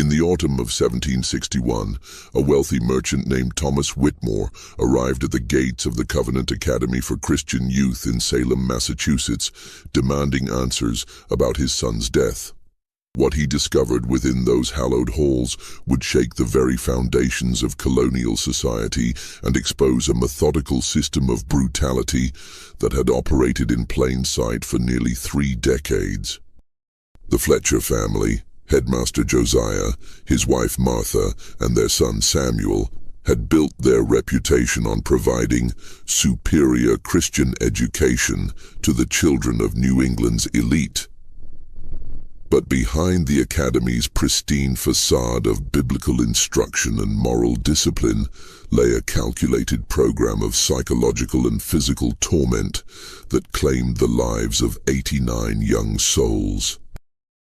In the autumn of 1761, a wealthy merchant named Thomas Whitmore arrived at the gates of the Covenant Academy for Christian Youth in Salem, Massachusetts, demanding answers about his son's death. What he discovered within those hallowed halls would shake the very foundations of colonial society and expose a methodical system of brutality that had operated in plain sight for nearly 3 decades. The Fletcher family, Headmaster Josiah, his wife Martha, and their son Samuel, had built their reputation on providing superior Christian education to the children of New England's elite. But behind the academy's pristine facade of biblical instruction and moral discipline lay a calculated program of psychological and physical torment that claimed the lives of 89 young souls.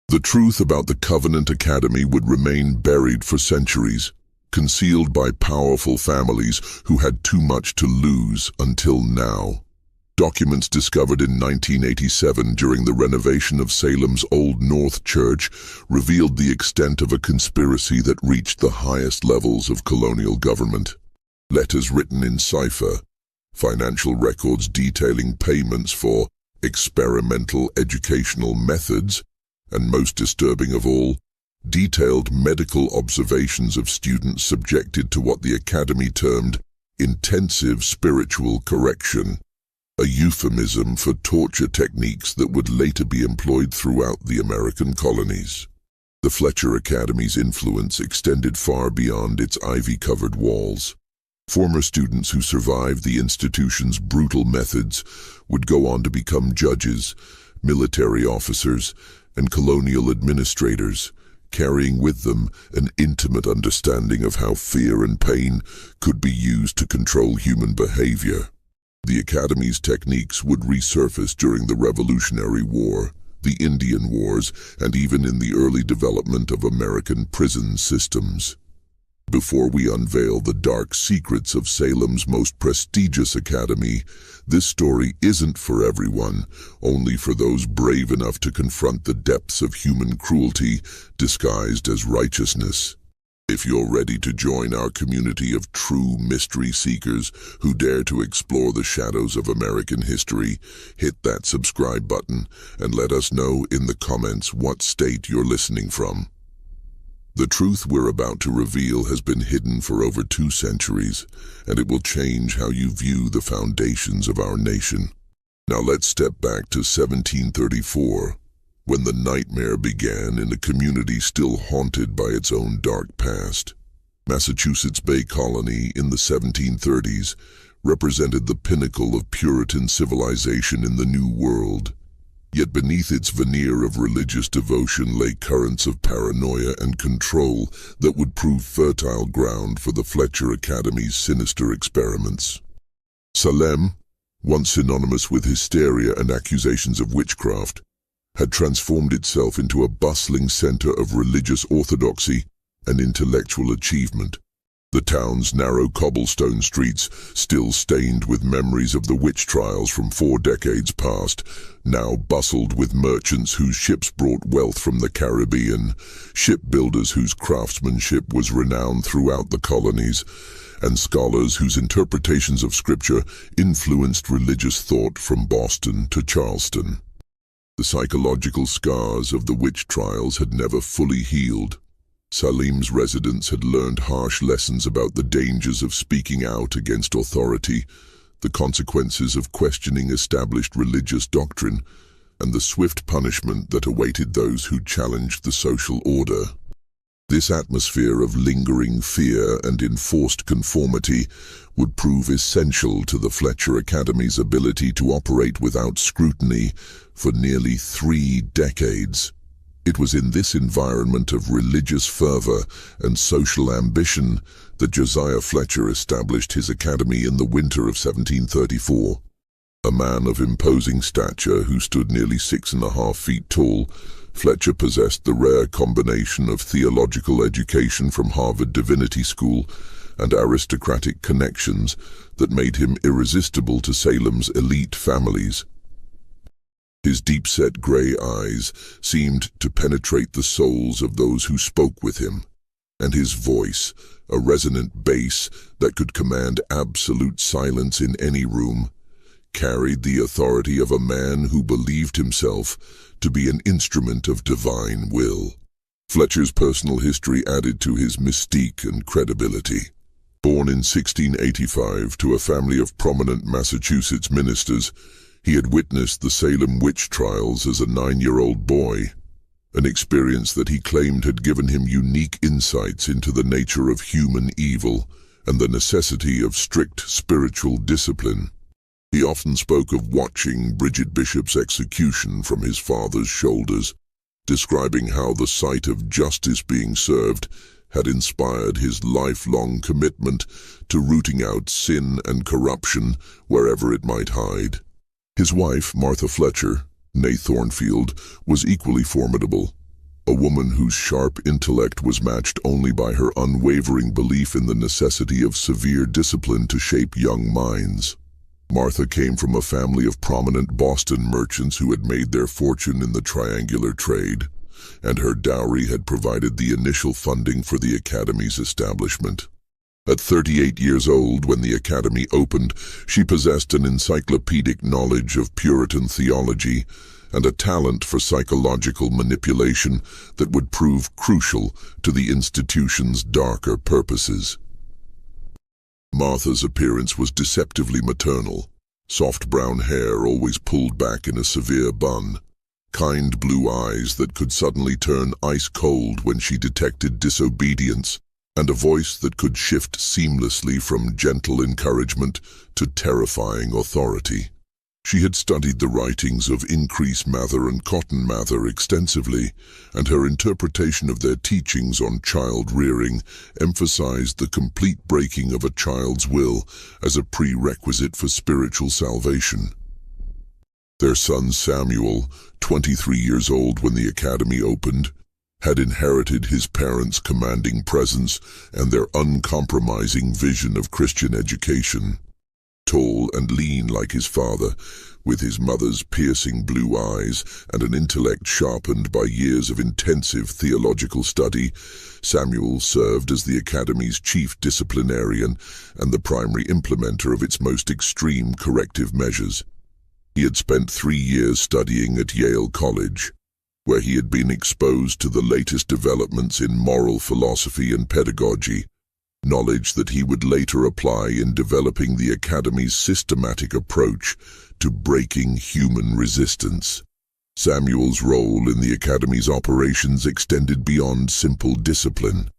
The truth about the Covenant Academy would remain buried for centuries, concealed by powerful families who had too much to lose until now. Documents discovered in 1987 during the renovation of Salem's Old North Church revealed the extent of a conspiracy that reached the highest levels of colonial government. Letters written in cipher, financial records detailing payments for experimental educational methods, and most disturbing of all, detailed medical observations of students subjected to what the Academy termed intensive spiritual correction, a euphemism for torture techniques that would later be employed throughout the American colonies. The Fletcher Academy's influence extended far beyond its ivy-covered walls. Former students who survived the institution's brutal methods would go on to become judges, military officers, and colonial administrators, carrying with them an intimate understanding of how fear and pain could be used to control human behavior. The Academy's techniques would resurface during the Revolutionary War, the Indian Wars, and even in the early development of American prison systems. Before we unveil the dark secrets of Salem's most prestigious academy, this story isn't for everyone, only for those brave enough to confront the depths of human cruelty disguised as righteousness. If you're ready to join our community of true mystery seekers who dare to explore the shadows of American history, hit that subscribe button and let us know in the comments what state you're listening from. The truth we're about to reveal has been hidden for over 2 centuries, and it will change how you view the foundations of our nation. Now let's step back to 1734, when the nightmare began in a community still haunted by its own dark past. Massachusetts Bay Colony in the 1730s represented the pinnacle of Puritan civilization in the New World. Yet beneath its veneer of religious devotion lay currents of paranoia and control that would prove fertile ground for the Fletcher Academy's sinister experiments. Salem, once synonymous with hysteria and accusations of witchcraft, had transformed itself into a bustling center of religious orthodoxy and intellectual achievement. The town's narrow cobblestone streets, still stained with memories of the witch trials from 4 decades past, now bustled with merchants whose ships brought wealth from the Caribbean, shipbuilders whose craftsmanship was renowned throughout the colonies, and scholars whose interpretations of scripture influenced religious thought from Boston to Charleston. The psychological scars of the witch trials had never fully healed. Salem's residents had learned harsh lessons about the dangers of speaking out against authority, the consequences of questioning established religious doctrine, and the swift punishment that awaited those who challenged the social order. This atmosphere of lingering fear and enforced conformity would prove essential to the Fletcher Academy's ability to operate without scrutiny for nearly 3 decades. It was in this environment of religious fervor and social ambition that Josiah Fletcher established his academy in the winter of 1734. A man of imposing stature who stood nearly 6.5 feet tall, Fletcher possessed the rare combination of theological education from Harvard Divinity School and aristocratic connections that made him irresistible to Salem's elite families. His deep-set grey eyes seemed to penetrate the souls of those who spoke with him, and his voice, a resonant bass that could command absolute silence in any room, carried the authority of a man who believed himself to be an instrument of divine will. Fletcher's personal history added to his mystique and credibility. Born in 1685 to a family of prominent Massachusetts ministers, he had witnessed the Salem witch trials as a 9-year-old boy, an experience that he claimed had given him unique insights into the nature of human evil and the necessity of strict spiritual discipline. He often spoke of watching Bridget Bishop's execution from his father's shoulders, describing how the sight of justice being served had inspired his lifelong commitment to rooting out sin and corruption wherever it might hide. His wife, Martha Fletcher, née Thornfield, was equally formidable, a woman whose sharp intellect was matched only by her unwavering belief in the necessity of severe discipline to shape young minds. Martha came from a family of prominent Boston merchants who had made their fortune in the triangular trade, and her dowry had provided the initial funding for the Academy's establishment. At 38 years old, when the Academy opened, she possessed an encyclopedic knowledge of Puritan theology and a talent for psychological manipulation that would prove crucial to the institution's darker purposes. Martha's appearance was deceptively maternal, soft brown hair always pulled back in a severe bun, kind blue eyes that could suddenly turn ice cold when she detected disobedience, and a voice that could shift seamlessly from gentle encouragement to terrifying authority. She had studied the writings of Increase Mather and Cotton Mather extensively, and her interpretation of their teachings on child rearing emphasized the complete breaking of a child's will as a prerequisite for spiritual salvation. Their son Samuel, 23 years old when the Academy opened, had inherited his parents' commanding presence and their uncompromising vision of Christian education. Tall and lean like his father, with his mother's piercing blue eyes and an intellect sharpened by years of intensive theological study, Samuel served as the Academy's chief disciplinarian and the primary implementer of its most extreme corrective measures. He had spent 3 years studying at Yale College, where he had been exposed to the latest developments in moral philosophy and pedagogy, knowledge that he would later apply in developing the Academy's systematic approach to breaking human resistance. Samuel's role in the Academy's operations extended beyond simple discipline.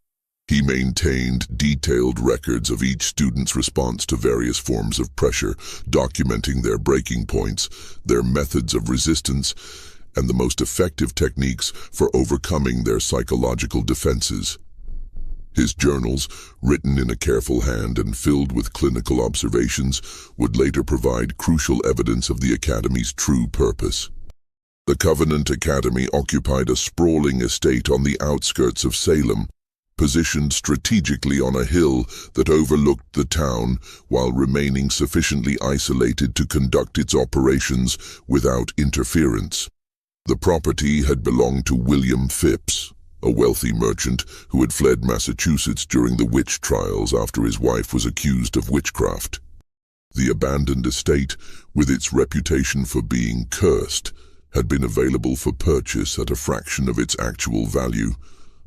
He maintained detailed records of each student's response to various forms of pressure, documenting their breaking points, their methods of resistance, and the most effective techniques for overcoming their psychological defenses. His journals, written in a careful hand and filled with clinical observations, would later provide crucial evidence of the Academy's true purpose. The Covenant Academy occupied a sprawling estate on the outskirts of Salem, positioned strategically on a hill that overlooked the town while remaining sufficiently isolated to conduct its operations without interference. The property had belonged to William Phipps, a wealthy merchant who had fled Massachusetts during the witch trials after his wife was accused of witchcraft. The abandoned estate, with its reputation for being cursed, had been available for purchase at a fraction of its actual value,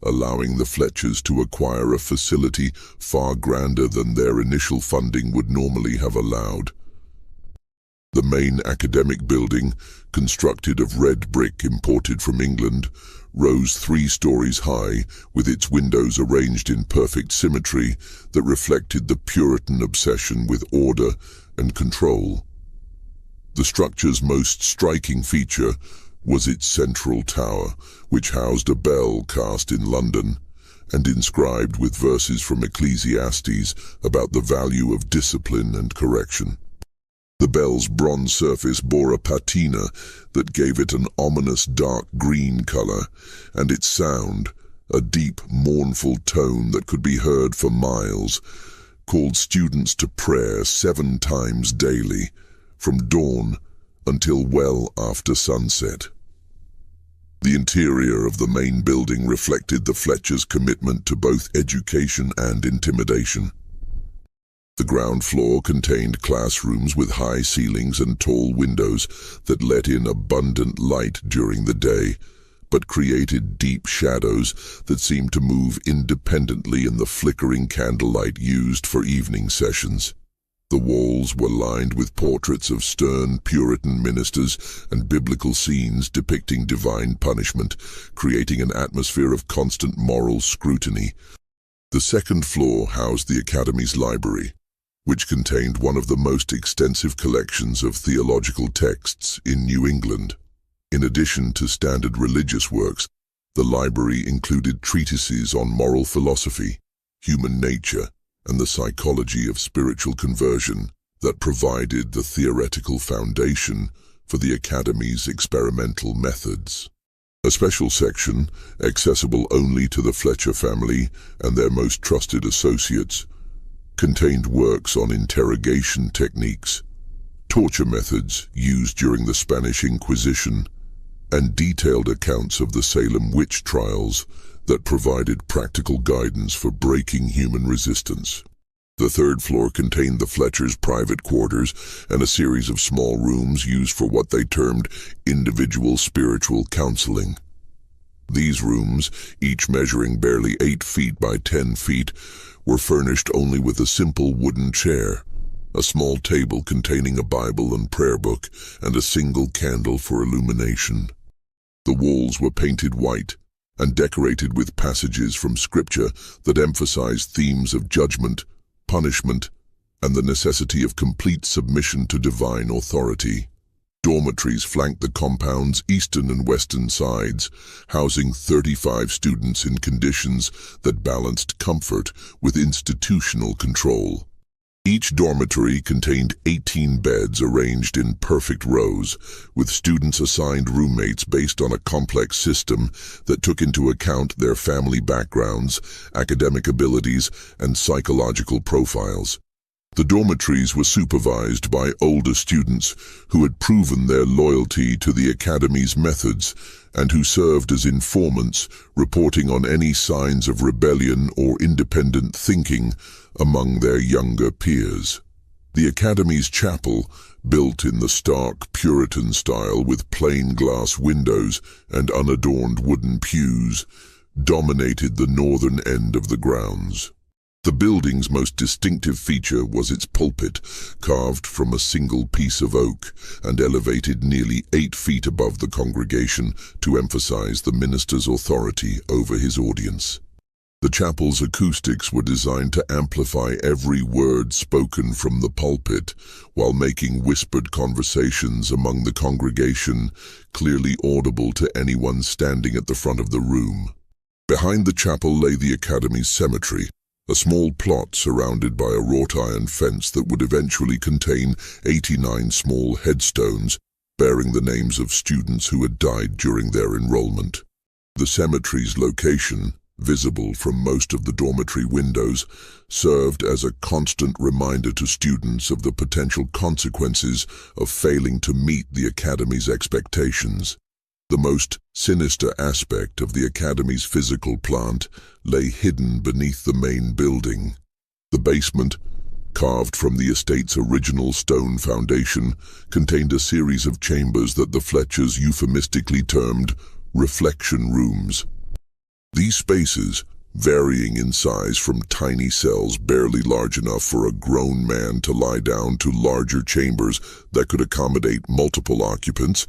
allowing the Fletchers to acquire a facility far grander than their initial funding would normally have allowed. The main academic building, constructed of red brick imported from England, rose 3 stories high, with its windows arranged in perfect symmetry that reflected the Puritan obsession with order and control. The structure's most striking feature was its central tower, which housed a bell cast in London and inscribed with verses from Ecclesiastes about the value of discipline and correction. The bell's bronze surface bore a patina that gave it an ominous dark green color, and its sound, a deep, mournful tone that could be heard for miles, called students to prayer 7 times daily, from dawn until well after sunset. The interior of the main building reflected the Fletchers' commitment to both education and intimidation. The ground floor contained classrooms with high ceilings and tall windows that let in abundant light during the day, but created deep shadows that seemed to move independently in the flickering candlelight used for evening sessions. The walls were lined with portraits of stern Puritan ministers and biblical scenes depicting divine punishment, creating an atmosphere of constant moral scrutiny. The second floor housed the Academy's library, which contained one of the most extensive collections of theological texts in New England. In addition to standard religious works, the library included treatises on moral philosophy, human nature, and the psychology of spiritual conversion that provided the theoretical foundation for the Academy's experimental methods. A special section, accessible only to the Fletcher family and their most trusted associates, contained works on interrogation techniques, torture methods used during the Spanish Inquisition, and detailed accounts of the Salem witch trials that provided practical guidance for breaking human resistance. The third floor contained the Fletchers' private quarters and a series of small rooms used for what they termed individual spiritual counseling. These rooms, each measuring barely 8 feet by 10 feet, were furnished only with a simple wooden chair, a small table containing a Bible and prayer book, and a single candle for illumination. The walls were painted white and decorated with passages from Scripture that emphasized themes of judgment, punishment, and the necessity of complete submission to divine authority. Dormitories flanked the compound's eastern and western sides, housing 35 students in conditions that balanced comfort with institutional control. Each dormitory contained 18 beds arranged in perfect rows, with students assigned roommates based on a complex system that took into account their family backgrounds, academic abilities, and psychological profiles. The dormitories were supervised by older students who had proven their loyalty to the Academy's methods and who served as informants, reporting on any signs of rebellion or independent thinking among their younger peers. The Academy's chapel, built in the stark Puritan style with plain glass windows and unadorned wooden pews, dominated the northern end of the grounds. The building's most distinctive feature was its pulpit, carved from a single piece of oak and elevated nearly 8 feet above the congregation to emphasize the minister's authority over his audience. The chapel's acoustics were designed to amplify every word spoken from the pulpit, while making whispered conversations among the congregation clearly audible to anyone standing at the front of the room. Behind the chapel lay the Academy's cemetery, a small plot surrounded by a wrought iron fence that would eventually contain 89 small headstones bearing the names of students who had died during their enrollment. The cemetery's location, visible from most of the dormitory windows, served as a constant reminder to students of the potential consequences of failing to meet the Academy's expectations. The most sinister aspect of the Academy's physical plant lay hidden beneath the main building. The basement, carved from the estate's original stone foundation, contained a series of chambers that the Fletchers euphemistically termed reflection rooms. These spaces, varying in size from tiny cells barely large enough for a grown man to lie down to larger chambers that could accommodate multiple occupants,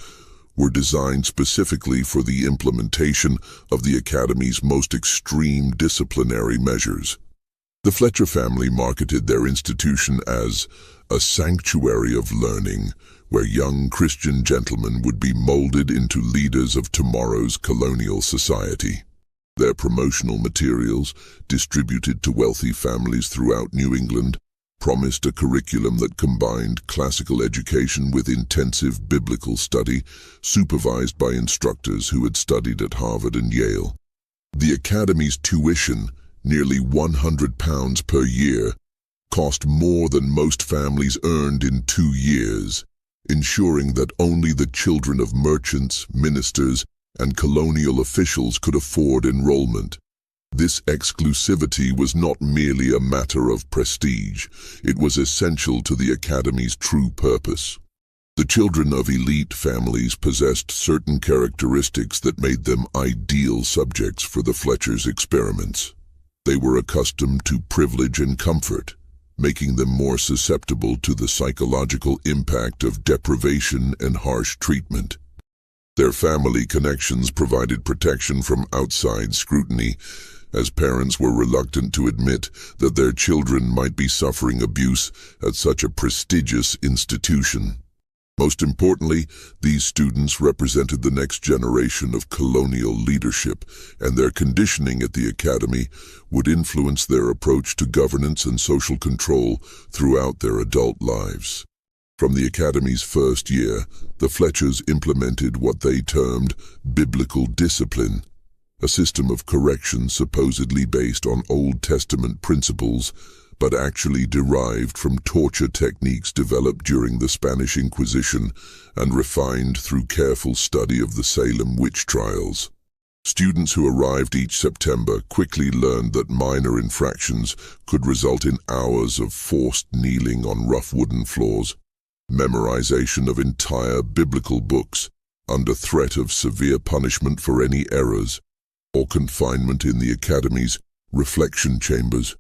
were designed specifically for the implementation of the Academy's most extreme disciplinary measures. The Fletcher family marketed their institution as a sanctuary of learning, where young Christian gentlemen would be molded into leaders of tomorrow's colonial society. Their promotional materials, distributed to wealthy families throughout New England, promised a curriculum that combined classical education with intensive biblical study, supervised by instructors who had studied at Harvard and Yale. The Academy's tuition, nearly £100 per year, cost more than most families earned in 2 years. ensuring that only the children of merchants, ministers, and colonial officials could afford enrollment. This exclusivity was not merely a matter of prestige, it was essential to the Academy's true purpose. The children of elite families possessed certain characteristics that made them ideal subjects for the Fletchers' experiments. They were accustomed to privilege and comfort, making them more susceptible to the psychological impact of deprivation and harsh treatment. Their family connections provided protection from outside scrutiny, as parents were reluctant to admit that their children might be suffering abuse at such a prestigious institution. Most importantly, these students represented the next generation of colonial leadership, and their conditioning at the Academy would influence their approach to governance and social control throughout their adult lives. From the Academy's first year, the Fletchers implemented what they termed biblical discipline, a system of correction supposedly based on Old Testament principles, but actually derived from torture techniques developed during the Spanish Inquisition and refined through careful study of the Salem witch trials. Students who arrived each September quickly learned that minor infractions could result in hours of forced kneeling on rough wooden floors, memorization of entire biblical books under threat of severe punishment for any errors, or confinement in the Academy's reflection chambers,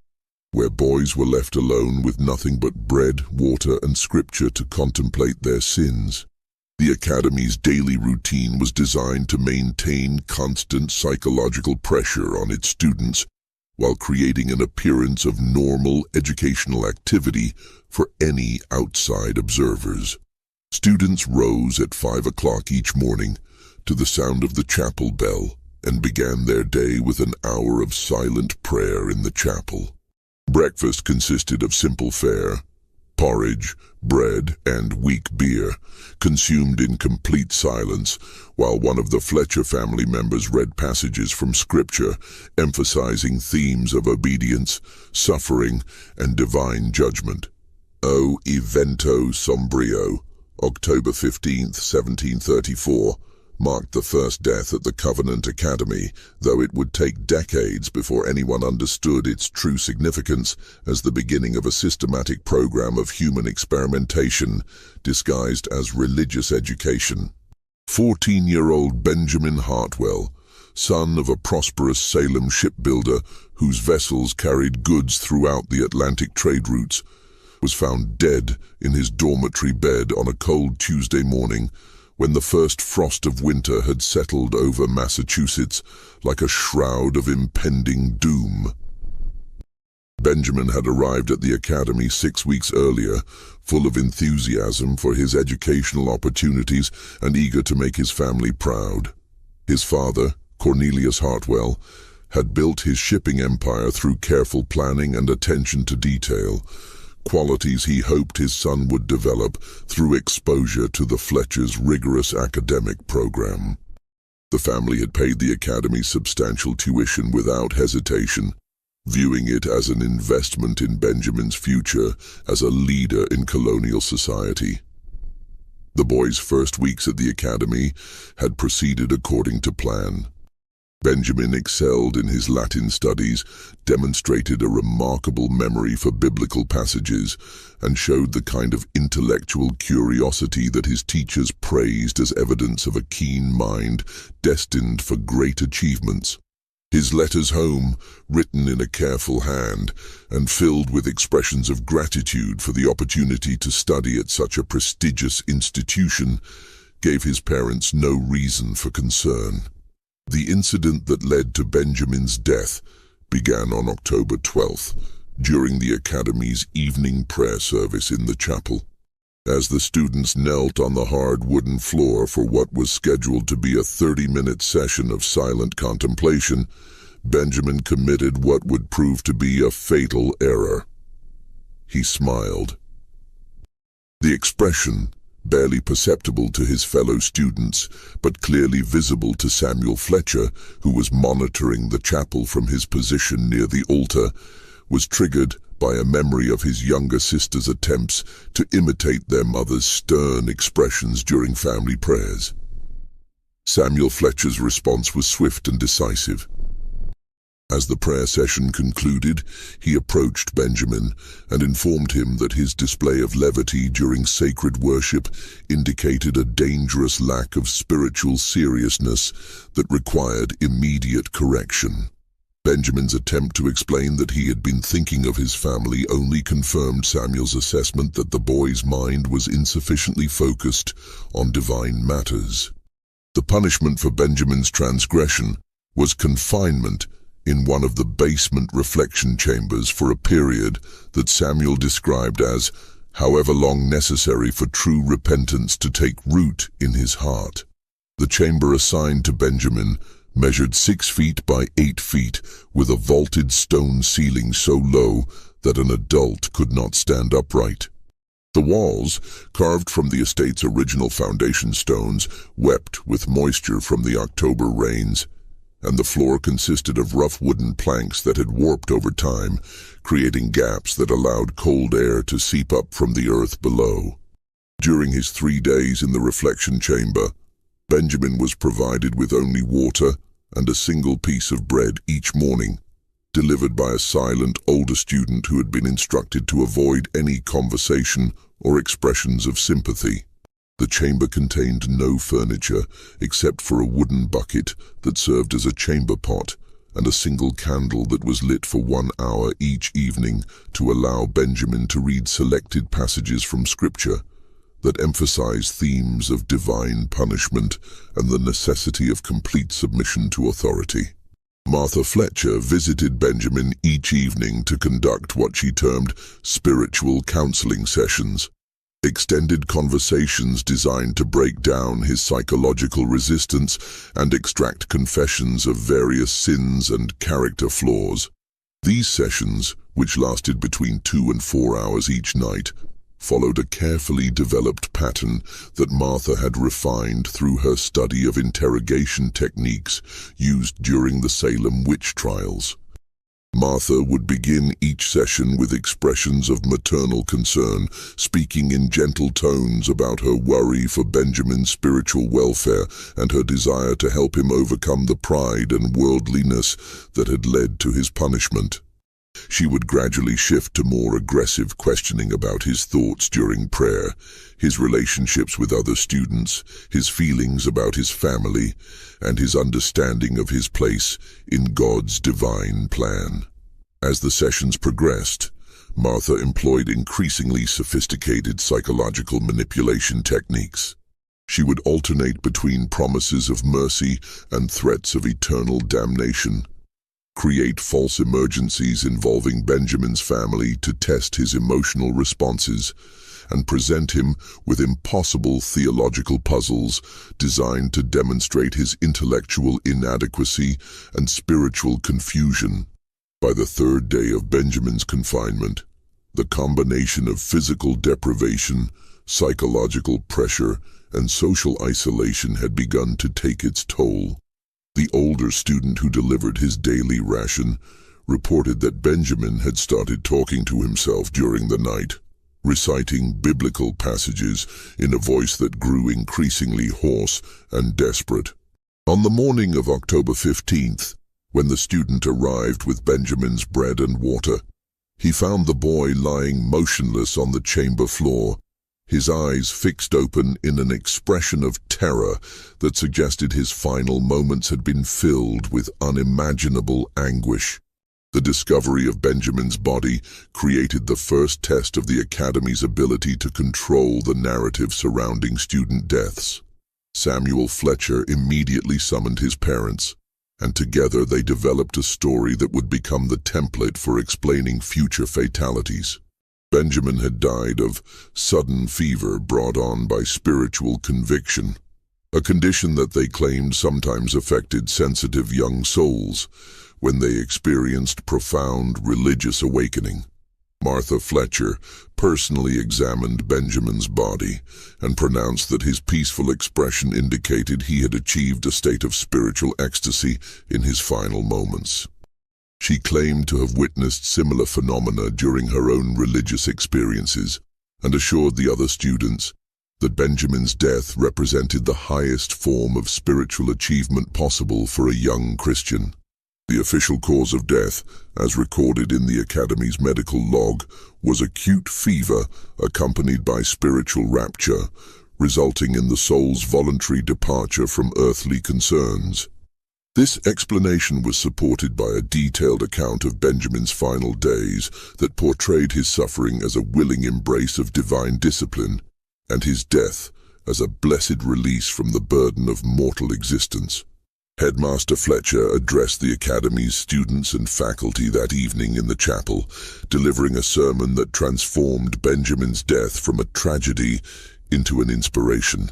where boys were left alone with nothing but bread, water, and scripture to contemplate their sins. The Academy's daily routine was designed to maintain constant psychological pressure on its students while creating an appearance of normal educational activity for any outside observers. Students rose at 5 o'clock each morning to the sound of the chapel bell and began their day with an hour of silent prayer in the chapel. Breakfast consisted of simple fare, porridge, bread, and weak beer, consumed in complete silence, while one of the Fletcher family members read passages from Scripture, emphasizing themes of obedience, suffering, and divine judgment. O Evento Sombrio, October 15, 1734, marked the first death at the Covenant Academy, though it would take decades before anyone understood its true significance as the beginning of a systematic program of human experimentation disguised as religious education. 14-year-old Benjamin Hartwell, son of a prosperous Salem shipbuilder whose vessels carried goods throughout the Atlantic trade routes, was found dead in his dormitory bed on a cold Tuesday morning, when the first frost of winter had settled over Massachusetts like a shroud of impending doom. Benjamin had arrived at the Academy 6 weeks earlier, full of enthusiasm for his educational opportunities and eager to make his family proud. His father, Cornelius Hartwell, had built his shipping empire through careful planning and attention to detail, qualities he hoped his son would develop through exposure to the Fletchers' rigorous academic program. The family had paid the Academy's substantial tuition without hesitation, viewing it as an investment in Benjamin's future as a leader in colonial society. The boy's first weeks at the Academy had proceeded according to plan. Benjamin excelled in his Latin studies, demonstrated a remarkable memory for biblical passages, and showed the kind of intellectual curiosity that his teachers praised as evidence of a keen mind destined for great achievements. His letters home, written in a careful hand and filled with expressions of gratitude for the opportunity to study at such a prestigious institution, gave his parents no reason for concern. The incident that led to Benjamin's death began on October 12th, during the Academy's evening prayer service in the chapel. As the students knelt on the hard wooden floor for what was scheduled to be a 30-minute session of silent contemplation, Benjamin committed what would prove to be a fatal error. He smiled. The expression, barely perceptible to his fellow students, but clearly visible to Samuel Fletcher, who was monitoring the chapel from his position near the altar, was triggered by a memory of his younger sister's attempts to imitate their mother's stern expressions during family prayers. Samuel Fletcher's response was swift and decisive. As the prayer session concluded, he approached Benjamin and informed him that his display of levity during sacred worship indicated a dangerous lack of spiritual seriousness that required immediate correction. Benjamin's attempt to explain that he had been thinking of his family only confirmed Samuel's assessment that the boy's mind was insufficiently focused on divine matters. The punishment for Benjamin's transgression was confinement in one of the basement reflection chambers for a period that Samuel described as however long necessary for true repentance to take root in his heart. The chamber assigned to Benjamin measured 6 feet by 8 feet with a vaulted stone ceiling so low that an adult could not stand upright. The walls, carved from the estate's original foundation stones, wept with moisture from the October rains, and the floor consisted of rough wooden planks that had warped over time, creating gaps that allowed cold air to seep up from the earth below. During his 3 days in the reflection chamber, Benjamin was provided with only water and a single piece of bread each morning, delivered by a silent older student who had been instructed to avoid any conversation or expressions of sympathy. The chamber contained no furniture except for a wooden bucket that served as a chamber pot and a single candle that was lit for 1 hour each evening to allow Benjamin to read selected passages from Scripture that emphasized themes of divine punishment and the necessity of complete submission to authority. Martha Fletcher visited Benjamin each evening to conduct what she termed spiritual counseling sessions, extended conversations designed to break down his psychological resistance and extract confessions of various sins and character flaws. These sessions, which lasted between 2 and 4 hours each night, followed a carefully developed pattern that Martha had refined through her study of interrogation techniques used during the Salem witch trials. Martha would begin each session with expressions of maternal concern, speaking in gentle tones about her worry for Benjamin's spiritual welfare and her desire to help him overcome the pride and worldliness that had led to his punishment. She would gradually shift to more aggressive questioning about his thoughts during prayer, his relationships with other students, his feelings about his family, and his understanding of his place in God's divine plan. As the sessions progressed, Martha employed increasingly sophisticated psychological manipulation techniques. She would alternate between promises of mercy and threats of eternal damnation, create false emergencies involving Benjamin's family to test his emotional responses, and present him with impossible theological puzzles designed to demonstrate his intellectual inadequacy and spiritual confusion. By the 3rd day of Benjamin's confinement, the combination of physical deprivation, psychological pressure, and social isolation had begun to take its toll. The older student who delivered his daily ration reported that Benjamin had started talking to himself during the night, reciting biblical passages in a voice that grew increasingly hoarse and desperate. On the morning of October 15th, when the student arrived with Benjamin's bread and water, he found the boy lying motionless on the chamber floor, his eyes fixed open in an expression of terror that suggested his final moments had been filled with unimaginable anguish. The discovery of Benjamin's body created the first test of the Academy's ability to control the narrative surrounding student deaths. Samuel Fletcher immediately summoned his parents, and together they developed a story that would become the template for explaining future fatalities. Benjamin had died of sudden fever brought on by spiritual conviction, a condition that they claimed sometimes affected sensitive young souls when they experienced profound religious awakening. Martha Fletcher personally examined Benjamin's body and pronounced that his peaceful expression indicated he had achieved a state of spiritual ecstasy in his final moments. She claimed to have witnessed similar phenomena during her own religious experiences and assured the other students that Benjamin's death represented the highest form of spiritual achievement possible for a young Christian. The official cause of death, as recorded in the Academy's medical log, was acute fever accompanied by spiritual rapture, resulting in the soul's voluntary departure from earthly concerns. This explanation was supported by a detailed account of Benjamin's final days that portrayed his suffering as a willing embrace of divine discipline, and his death as a blessed release from the burden of mortal existence. Headmaster Fletcher addressed the Academy's students and faculty that evening in the chapel, delivering a sermon that transformed Benjamin's death from a tragedy into an inspiration.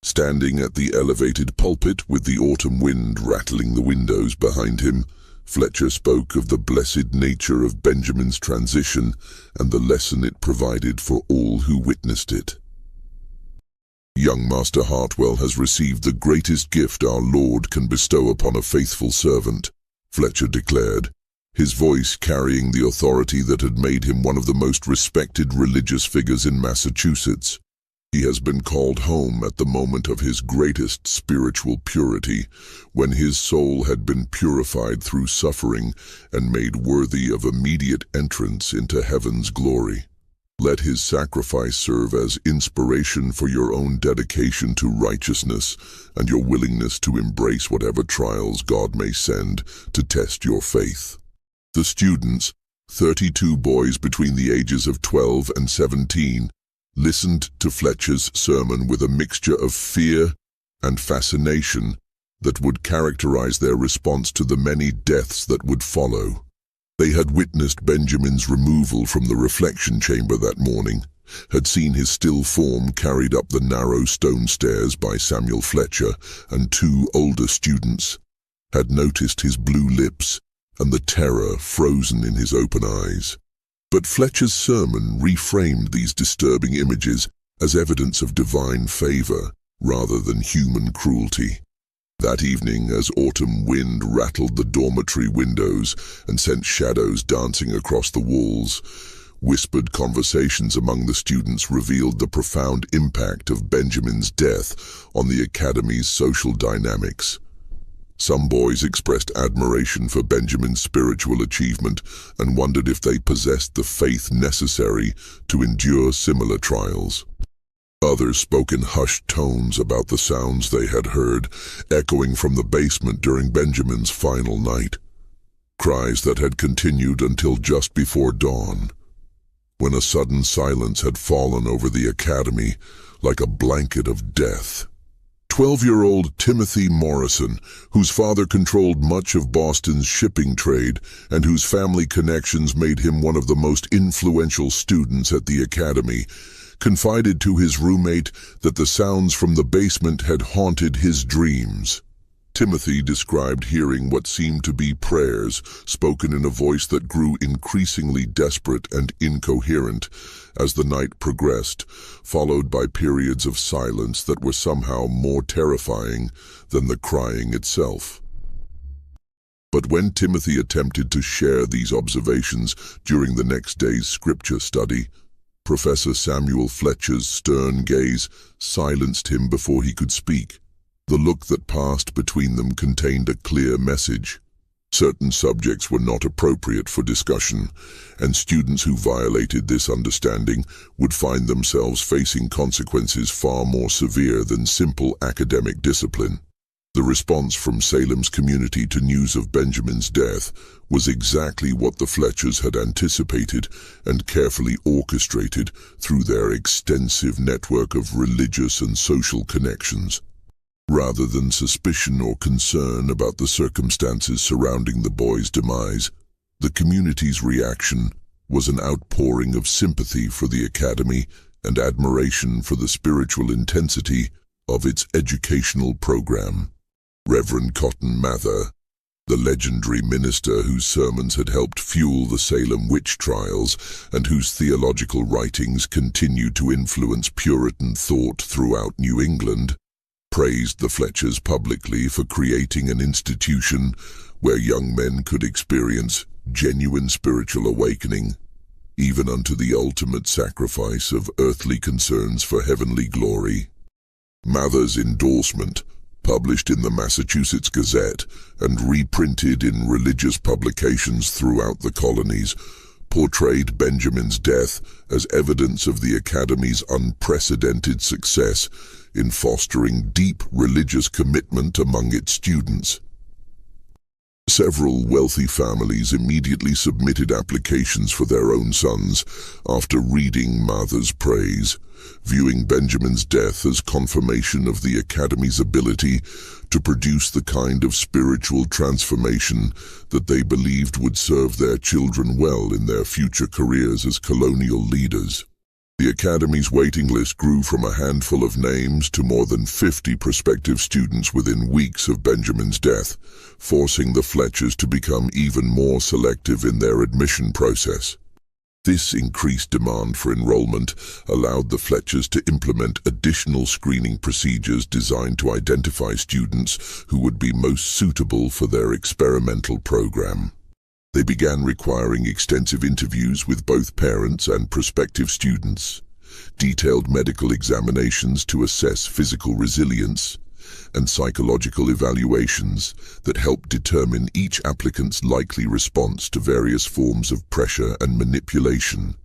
Standing at the elevated pulpit with the autumn wind rattling the windows behind him, Fletcher spoke of the blessed nature of Benjamin's transition and the lesson it provided for all who witnessed it. Young Master Hartwell has received the greatest gift our Lord can bestow upon a faithful servant, Fletcher declared, his voice carrying the authority that had made him one of the most respected religious figures in Massachusetts. He has been called home at the moment of his greatest spiritual purity, when his soul had been purified through suffering and made worthy of immediate entrance into heaven's glory. Let his sacrifice serve as inspiration for your own dedication to righteousness and your willingness to embrace whatever trials God may send to test your faith. The students, 32 boys between the ages of 12 and 17, listened to Fletcher's sermon with a mixture of fear and fascination that would characterize their response to the many deaths that would follow. They had witnessed Benjamin's removal from the reflection chamber that morning, had seen his still form carried up the narrow stone stairs by Samuel Fletcher and 2 older students, had noticed his blue lips and the terror frozen in his open eyes. But Fletcher's sermon reframed these disturbing images as evidence of divine favor rather than human cruelty. That evening, as autumn wind rattled the dormitory windows and sent shadows dancing across the walls, whispered conversations among the students revealed the profound impact of Benjamin's death on the Academy's social dynamics. Some boys expressed admiration for Benjamin's spiritual achievement and wondered if they possessed the faith necessary to endure similar trials. Others spoke in hushed tones about the sounds they had heard, echoing from the basement during Benjamin's final night. Cries that had continued until just before dawn, when a sudden silence had fallen over the Academy like a blanket of death. 12-year-old Timothy Morrison, whose father controlled much of Boston's shipping trade and whose family connections made him one of the most influential students at the Academy, confided to his roommate that the sounds from the basement had haunted his dreams. Timothy described hearing what seemed to be prayers spoken in a voice that grew increasingly desperate and incoherent as the night progressed, followed by periods of silence that were somehow more terrifying than the crying itself. But when Timothy attempted to share these observations during the next day's scripture study, Professor Samuel Fletcher's stern gaze silenced him before he could speak. The look that passed between them contained a clear message. Certain subjects were not appropriate for discussion, and students who violated this understanding would find themselves facing consequences far more severe than simple academic discipline. The response from Salem's community to news of Benjamin's death was exactly what the Fletchers had anticipated and carefully orchestrated through their extensive network of religious and social connections. Rather than suspicion or concern about the circumstances surrounding the boy's demise, the community's reaction was an outpouring of sympathy for the Academy and admiration for the spiritual intensity of its educational program. Reverend Cotton Mather, the legendary minister whose sermons had helped fuel the Salem witch trials and whose theological writings continued to influence Puritan thought throughout New England, praised the Fletchers publicly for creating an institution where young men could experience genuine spiritual awakening, even unto the ultimate sacrifice of earthly concerns for heavenly glory. Mather's endorsement, published in the Massachusetts Gazette and reprinted in religious publications throughout the colonies, portrayed Benjamin's death as evidence of the Academy's unprecedented success in fostering deep religious commitment among its students. Several wealthy families immediately submitted applications for their own sons after reading Mather's praise, viewing Benjamin's death as confirmation of the Academy's ability to produce the kind of spiritual transformation that they believed would serve their children well in their future careers as colonial leaders. The Academy's waiting list grew from a handful of names to more than 50 prospective students within weeks of Benjamin's death, forcing the Fletchers to become even more selective in their admission process. This increased demand for enrollment allowed the Fletchers to implement additional screening procedures designed to identify students who would be most suitable for their experimental program. They began requiring extensive interviews with both parents and prospective students, detailed medical examinations to assess physical resilience, and psychological evaluations that helped determine each applicant's likely response to various forms of pressure and manipulation.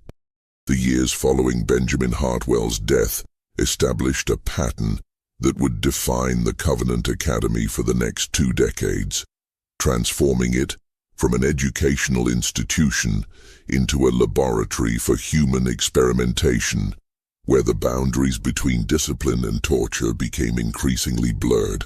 The years following Benjamin Hartwell's death established a pattern that would define the Covenant Academy for the next 2 decades, transforming it from an educational institution into a laboratory for human experimentation, where the boundaries between discipline and torture became increasingly blurred.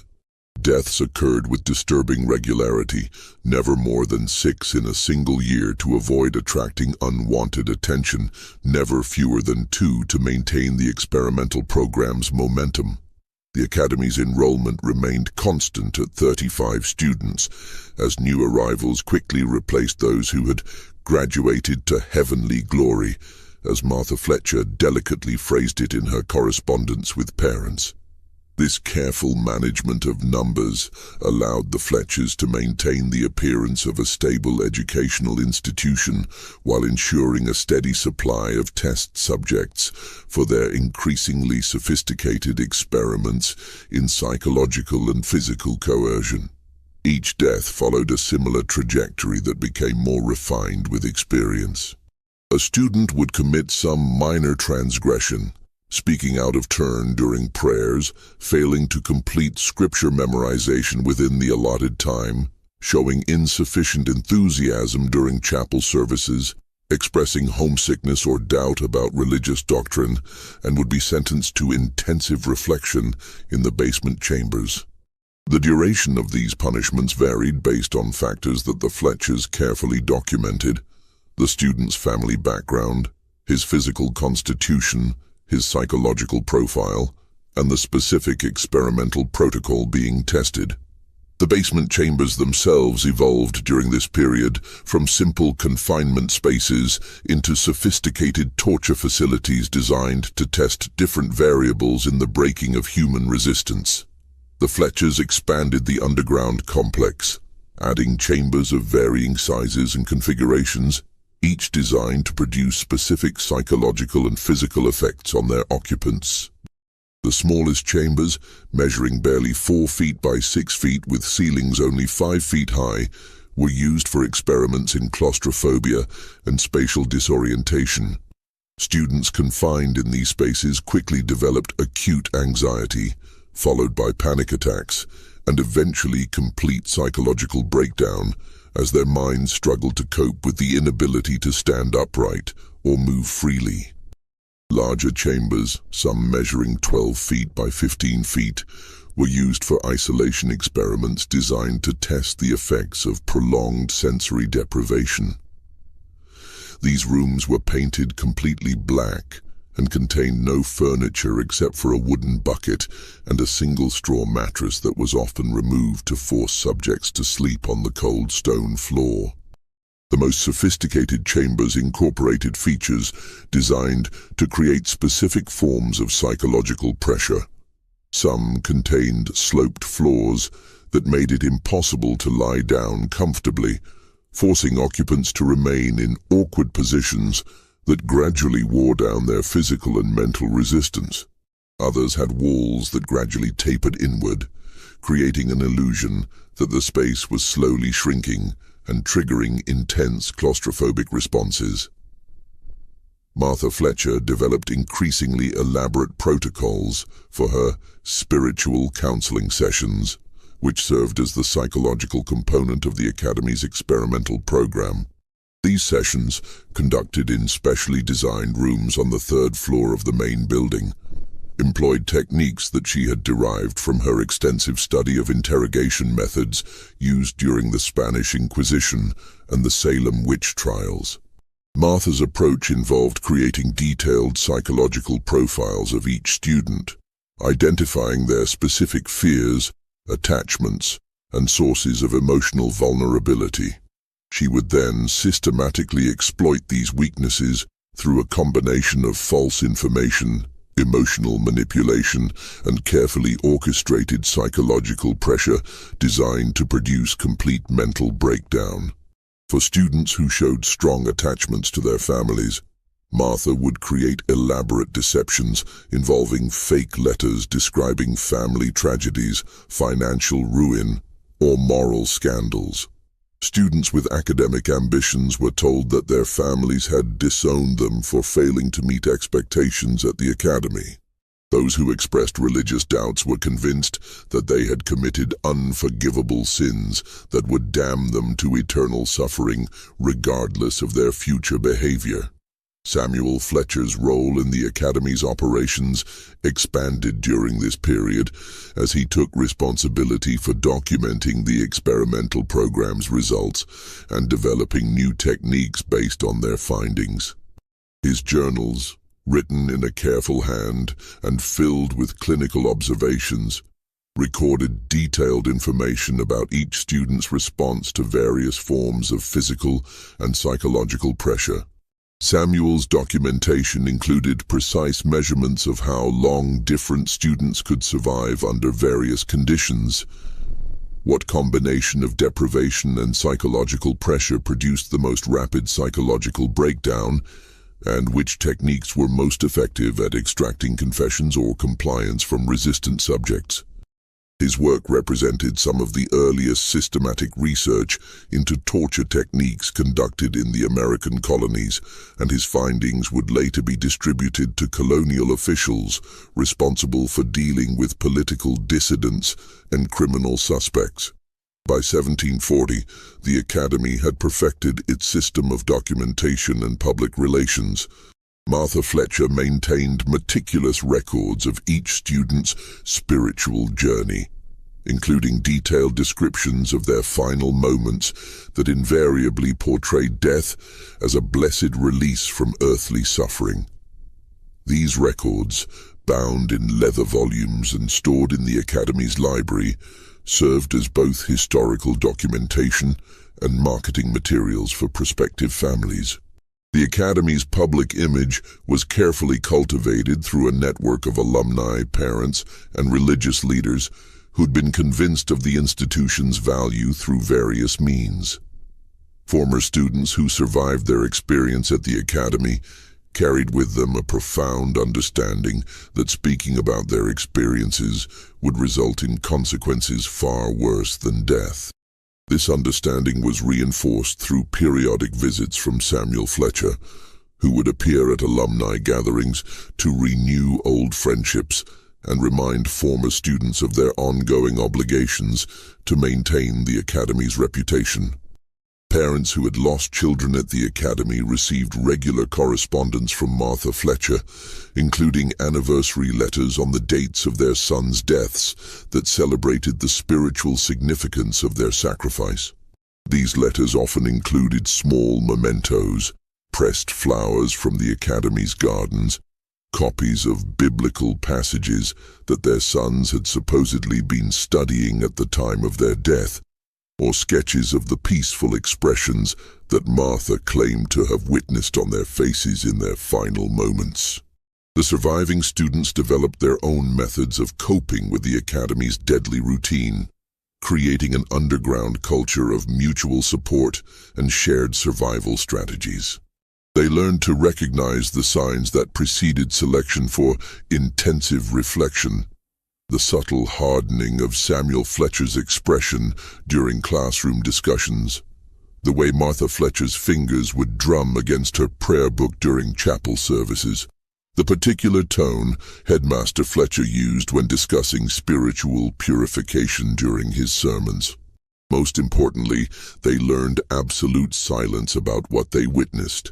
Deaths occurred with disturbing regularity, never more than 6 in a single year to avoid attracting unwanted attention, never fewer than 2 to maintain the experimental program's momentum. The Academy's enrollment remained constant at 35 students, as new arrivals quickly replaced those who had graduated to heavenly glory, as Martha Fletcher delicately phrased it in her correspondence with parents. This careful management of numbers allowed the Fletchers to maintain the appearance of a stable educational institution while ensuring a steady supply of test subjects for their increasingly sophisticated experiments in psychological and physical coercion. Each death followed a similar trajectory that became more refined with experience. A student would commit some minor transgression, speaking out of turn during prayers, failing to complete scripture memorization within the allotted time, showing insufficient enthusiasm during chapel services, expressing homesickness or doubt about religious doctrine, and would be sentenced to intensive reflection in the basement chambers. The duration of these punishments varied based on factors that the Fletchers carefully documented: the student's family background, his physical constitution, his psychological profile, and the specific experimental protocol being tested. The basement chambers themselves evolved during this period from simple confinement spaces into sophisticated torture facilities designed to test different variables in the breaking of human resistance. The Fletchers expanded the underground complex, adding chambers of varying sizes and configurations, each designed to produce specific psychological and physical effects on their occupants. The smallest chambers, measuring barely 4 feet by 6 feet with ceilings only 5 feet high, were used for experiments in claustrophobia and spatial disorientation. Students confined in these spaces quickly developed acute anxiety, followed by panic attacks, and eventually complete psychological breakdown, as their minds struggled to cope with the inability to stand upright or move freely. Larger chambers, some measuring 12 feet by 15 feet, were used for isolation experiments designed to test the effects of prolonged sensory deprivation. These rooms were painted completely black and contained no furniture except for a wooden bucket and a single straw mattress that was often removed to force subjects to sleep on the cold stone floor. The most sophisticated chambers incorporated features designed to create specific forms of psychological pressure. Some contained sloped floors that made it impossible to lie down comfortably, forcing occupants to remain in awkward positions that gradually wore down their physical and mental resistance. Others had walls that gradually tapered inward, creating an illusion that the space was slowly shrinking and triggering intense claustrophobic responses. Martha Fletcher developed increasingly elaborate protocols for her spiritual counseling sessions, which served as the psychological component of the Academy's experimental program. These sessions, conducted in specially designed rooms on the third floor of the main building, employed techniques that she had derived from her extensive study of interrogation methods used during the Spanish Inquisition and the Salem witch trials. Martha's approach involved creating detailed psychological profiles of each student, identifying their specific fears, attachments, and sources of emotional vulnerability. She would then systematically exploit these weaknesses through a combination of false information, emotional manipulation, and carefully orchestrated psychological pressure designed to produce complete mental breakdown. For students who showed strong attachments to their families, Martha would create elaborate deceptions involving fake letters describing family tragedies, financial ruin, or moral scandals. Students with academic ambitions were told that their families had disowned them for failing to meet expectations at the academy. Those who expressed religious doubts were convinced that they had committed unforgivable sins that would damn them to eternal suffering regardless of their future behavior. Samuel Fletcher's role in the Academy's operations expanded during this period as he took responsibility for documenting the experimental program's results and developing new techniques based on their findings. His journals, written in a careful hand and filled with clinical observations, recorded detailed information about each student's response to various forms of physical and psychological pressure. Samuel's documentation included precise measurements of how long different students could survive under various conditions, what combination of deprivation and psychological pressure produced the most rapid psychological breakdown, and which techniques were most effective at extracting confessions or compliance from resistant subjects. His work represented some of the earliest systematic research into torture techniques conducted in the American colonies, and his findings would later be distributed to colonial officials responsible for dealing with political dissidents and criminal suspects. By 1740, the Academy had perfected its system of documentation and public relations. Martha Fletcher maintained meticulous records of each student's spiritual journey, including detailed descriptions of their final moments that invariably portrayed death as a blessed release from earthly suffering. These records, bound in leather volumes and stored in the Academy's library, served as both historical documentation and marketing materials for prospective families. The Academy's public image was carefully cultivated through a network of alumni, parents, and religious leaders who'd been convinced of the institution's value through various means. Former students who survived their experience at the Academy carried with them a profound understanding that speaking about their experiences would result in consequences far worse than death. This understanding was reinforced through periodic visits from Samuel Fletcher, who would appear at alumni gatherings to renew old friendships and remind former students of their ongoing obligations to maintain the Academy's reputation. Parents who had lost children at the Academy received regular correspondence from Martha Fletcher, including anniversary letters on the dates of their sons' deaths that celebrated the spiritual significance of their sacrifice. These letters often included small mementos, pressed flowers from the Academy's gardens, copies of biblical passages that their sons had supposedly been studying at the time of their death, or sketches of the peaceful expressions that Martha claimed to have witnessed on their faces in their final moments. The surviving students developed their own methods of coping with the academy's deadly routine, creating an underground culture of mutual support and shared survival strategies. They learned to recognize the signs that preceded selection for intensive reflection, the subtle hardening of Samuel Fletcher's expression during classroom discussions, the way Martha Fletcher's fingers would drum against her prayer book during chapel services, the particular tone Headmaster Fletcher used when discussing spiritual purification during his sermons. Most importantly, they learned absolute silence about what they witnessed.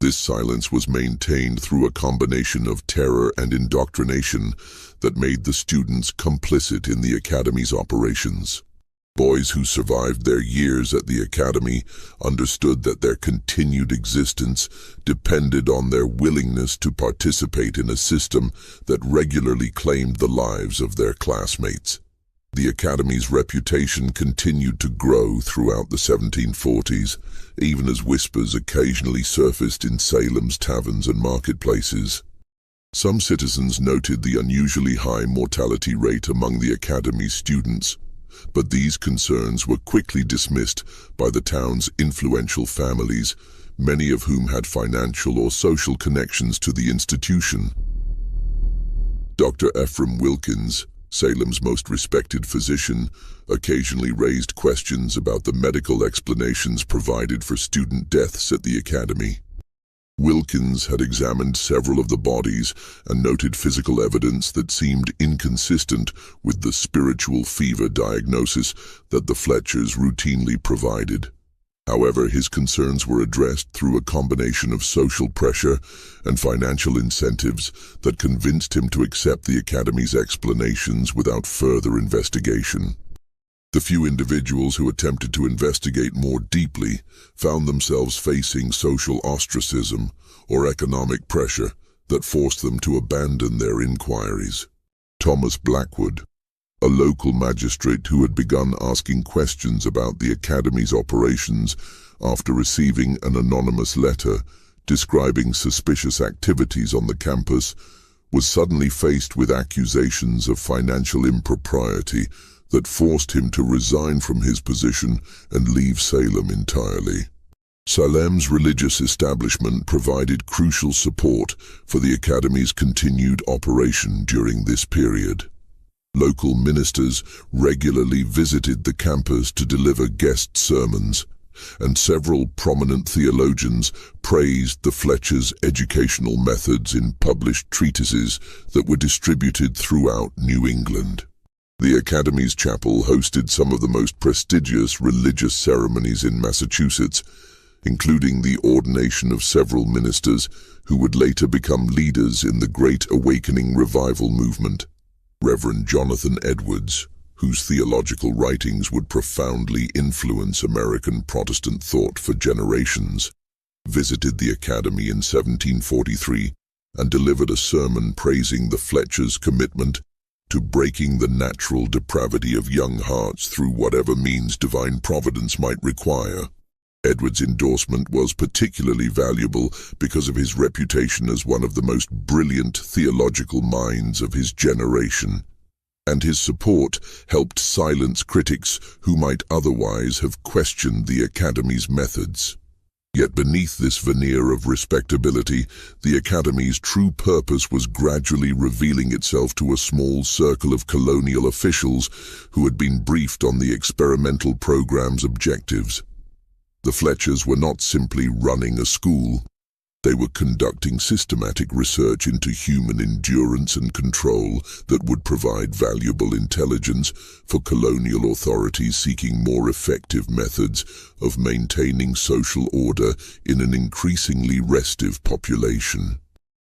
This silence was maintained through a combination of terror and indoctrination that made the students complicit in the academy's operations. Boys who survived their years at the academy understood that their continued existence depended on their willingness to participate in a system that regularly claimed the lives of their classmates. The academy's reputation continued to grow throughout the 1740s, even as whispers occasionally surfaced in Salem's taverns and marketplaces. Some citizens noted the unusually high mortality rate among the academy's students, but these concerns were quickly dismissed by the town's influential families, many of whom had financial or social connections to the institution. Dr. Ephraim Wilkins, Salem's most respected physician, occasionally raised questions about the medical explanations provided for student deaths at the academy. Wilkins had examined several of the bodies and noted physical evidence that seemed inconsistent with the spiritual fever diagnosis that the Fletchers routinely provided. However, his concerns were addressed through a combination of social pressure and financial incentives that convinced him to accept the academy's explanations without further investigation. The few individuals who attempted to investigate more deeply found themselves facing social ostracism or economic pressure that forced them to abandon their inquiries. Thomas Blackwood, a local magistrate who had begun asking questions about the academy's operations after receiving an anonymous letter describing suspicious activities on the campus, was suddenly faced with accusations of financial impropriety that forced him to resign from his position and leave Salem entirely. Salem's religious establishment provided crucial support for the academy's continued operation during this period. Local ministers regularly visited the campus to deliver guest sermons, and several prominent theologians praised the Fletchers' educational methods in published treatises that were distributed throughout New England. The Academy's chapel hosted some of the most prestigious religious ceremonies in Massachusetts, including the ordination of several ministers who would later become leaders in the Great Awakening Revival movement. Reverend Jonathan Edwards, whose theological writings would profoundly influence American Protestant thought for generations, visited the Academy in 1743 and delivered a sermon praising the Fletchers' commitment to breaking the natural depravity of young hearts through whatever means divine providence might require. Edwards' endorsement was particularly valuable because of his reputation as one of the most brilliant theological minds of his generation, and his support helped silence critics who might otherwise have questioned the Academy's methods. Yet beneath this veneer of respectability, the Academy's true purpose was gradually revealing itself to a small circle of colonial officials who had been briefed on the experimental program's objectives. The Fletchers were not simply running a school. They were conducting systematic research into human endurance and control that would provide valuable intelligence for colonial authorities seeking more effective methods of maintaining social order in an increasingly restive population.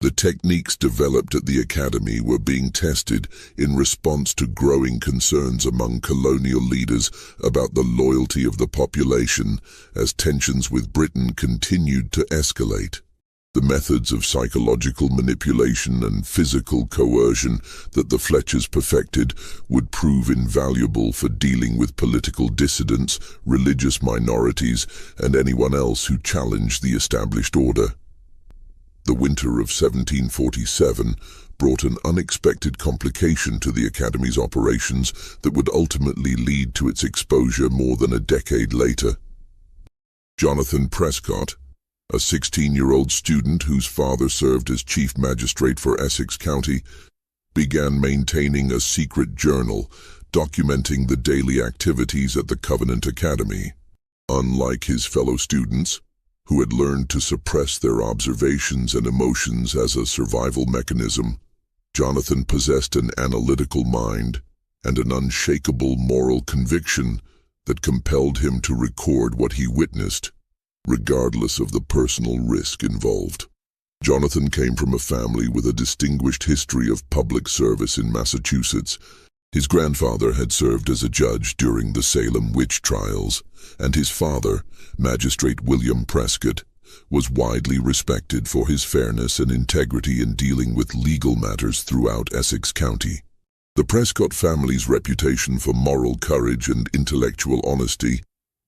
The techniques developed at the Academy were being tested in response to growing concerns among colonial leaders about the loyalty of the population as tensions with Britain continued to escalate. The methods of psychological manipulation and physical coercion that the Fletchers perfected would prove invaluable for dealing with political dissidents, religious minorities, and anyone else who challenged the established order. The winter of 1747 brought an unexpected complication to the Academy's operations that would ultimately lead to its exposure more than a decade later. Jonathan Prescott, a 16-year-old student whose father served as chief magistrate for Essex County, began maintaining a secret journal documenting the daily activities at the Covenant Academy. Unlike his fellow students, who had learned to suppress their observations and emotions as a survival mechanism, Jonathan possessed an analytical mind and an unshakable moral conviction that compelled him to record what he witnessed, regardless of the personal risk involved. Jonathan came from a family with a distinguished history of public service in Massachusetts. His grandfather had served as a judge during the Salem witch trials, and his father, Magistrate William Prescott, was widely respected for his fairness and integrity in dealing with legal matters throughout Essex County. The Prescott family's reputation for moral courage and intellectual honesty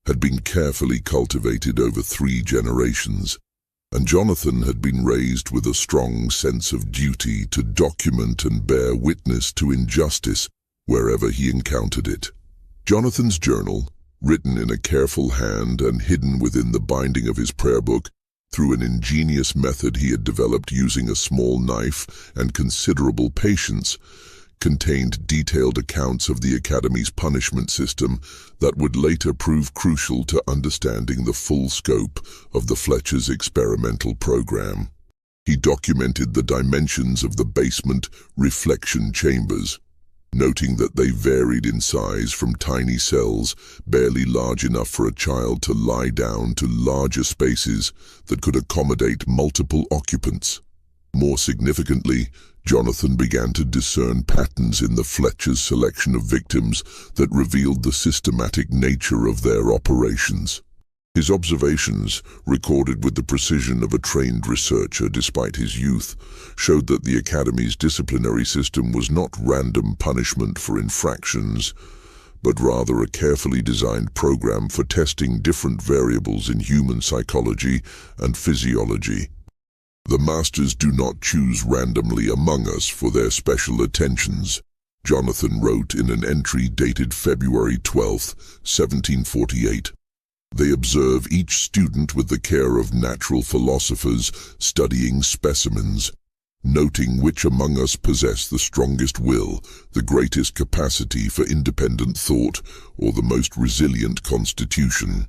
had been carefully cultivated over 3 generations, and Jonathan had been raised with a strong sense of duty to document and bear witness to injustice wherever he encountered it. Jonathan's journal, written in a careful hand and hidden within the binding of his prayer book, through an ingenious method he had developed using a small knife and considerable patience, contained detailed accounts of the Academy's punishment system that would later prove crucial to understanding the full scope of the Fletchers' experimental program. He documented the dimensions of the basement reflection chambers, noting that they varied in size from tiny cells barely large enough for a child to lie down to larger spaces that could accommodate multiple occupants. More significantly, Jonathan began to discern patterns in the Fletchers' selection of victims that revealed the systematic nature of their operations. His observations, recorded with the precision of a trained researcher despite his youth, showed that the Academy's disciplinary system was not random punishment for infractions, but rather a carefully designed program for testing different variables in human psychology and physiology. "The masters do not choose randomly among us for their special attentions," Jonathan wrote in an entry dated February 12, 1748. "They observe each student with the care of natural philosophers studying specimens, noting which among us possess the strongest will, the greatest capacity for independent thought, or the most resilient constitution.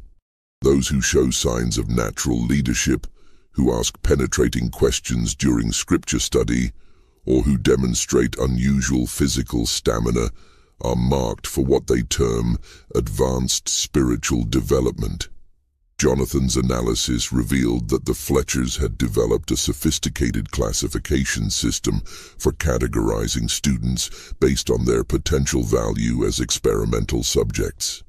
Those who show signs of natural leadership, who ask penetrating questions during scripture study, or who demonstrate unusual physical stamina, are marked for what they term advanced spiritual development." Jonathan's analysis revealed that the Fletchers had developed a sophisticated classification system for categorizing students based on their potential value as experimental subjects.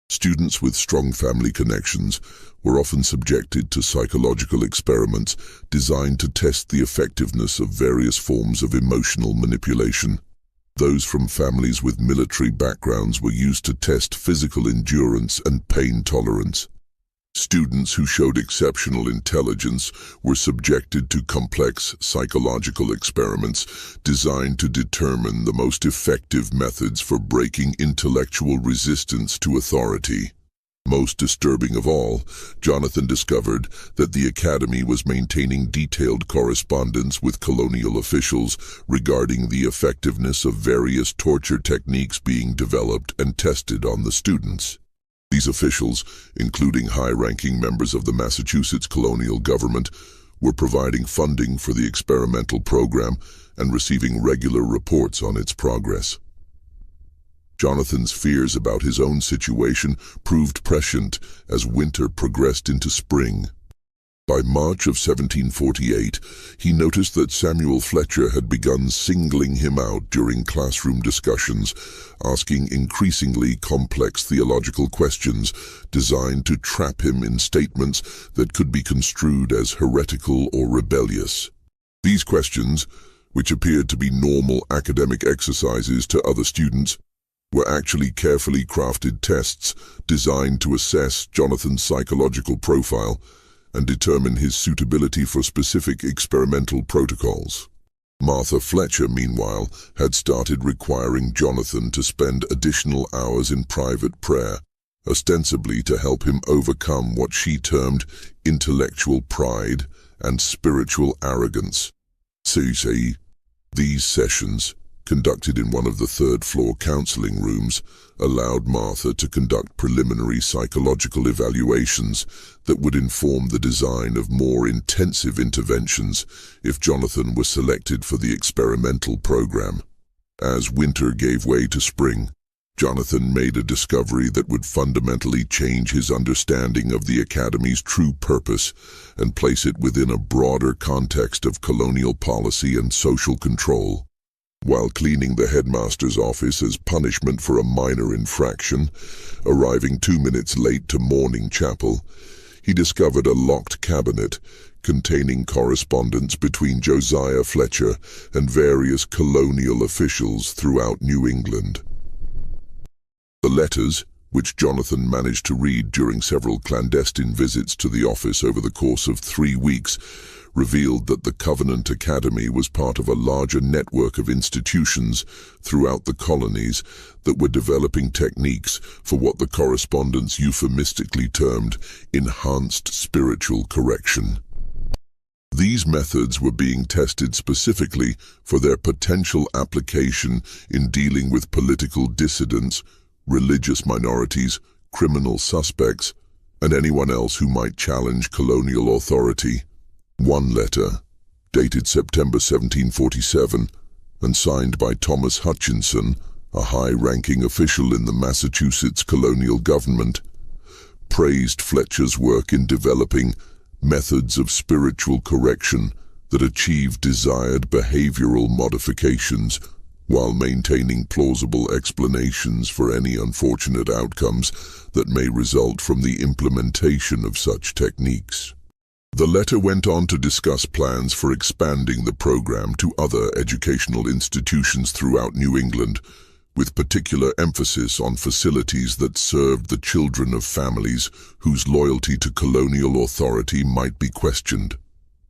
Students with strong family connections were often subjected to psychological experiments designed to test the effectiveness of various forms of emotional manipulation. Those from families with military backgrounds were used to test physical endurance and pain tolerance. Students who showed exceptional intelligence were subjected to complex psychological experiments designed to determine the most effective methods for breaking intellectual resistance to authority. Most disturbing of all, Jonathan discovered that the Academy was maintaining detailed correspondence with colonial officials regarding the effectiveness of various torture techniques being developed and tested on the students. These officials, including high-ranking members of the Massachusetts colonial government, were providing funding for the experimental program and receiving regular reports on its progress. Jonathan's fears about his own situation proved prescient as winter progressed into spring. By March of 1748, he noticed that Samuel Fletcher had begun singling him out during classroom discussions, asking increasingly complex theological questions designed to trap him in statements that could be construed as heretical or rebellious. These questions, which appeared to be normal academic exercises to other students, were actually carefully crafted tests designed to assess Jonathan's psychological profile and determine his suitability for specific experimental protocols. Martha Fletcher, meanwhile, had started requiring Jonathan to spend additional hours in private prayer, ostensibly to help him overcome what she termed intellectual pride and spiritual arrogance. These sessions, conducted in one of the third-floor counseling rooms, allowed Martha to conduct preliminary psychological evaluations that would inform the design of more intensive interventions if Jonathan was selected for the experimental program. As winter gave way to spring, Jonathan made a discovery that would fundamentally change his understanding of the Academy's true purpose and place it within a broader context of colonial policy and social control. While cleaning the headmaster's office as punishment for a minor infraction, arriving 2 minutes late to morning chapel, he discovered a locked cabinet containing correspondence between Josiah Fletcher and various colonial officials throughout New England. The letters, which Jonathan managed to read during several clandestine visits to the office over the course of 3 weeks, revealed that the Covenant Academy was part of a larger network of institutions throughout the colonies that were developing techniques for what the correspondence euphemistically termed enhanced spiritual correction. These methods were being tested specifically for their potential application in dealing with political dissidents, religious minorities, criminal suspects, and anyone else who might challenge colonial authority. One letter, dated September 1747, and signed by Thomas Hutchinson, a high-ranking official in the Massachusetts colonial government, praised Fletcher's work in developing methods of spiritual correction that achieved desired behavioral modifications while maintaining plausible explanations for any unfortunate outcomes that may result from the implementation of such techniques. The letter went on to discuss plans for expanding the program to other educational institutions throughout New England, with particular emphasis on facilities that served the children of families whose loyalty to colonial authority might be questioned.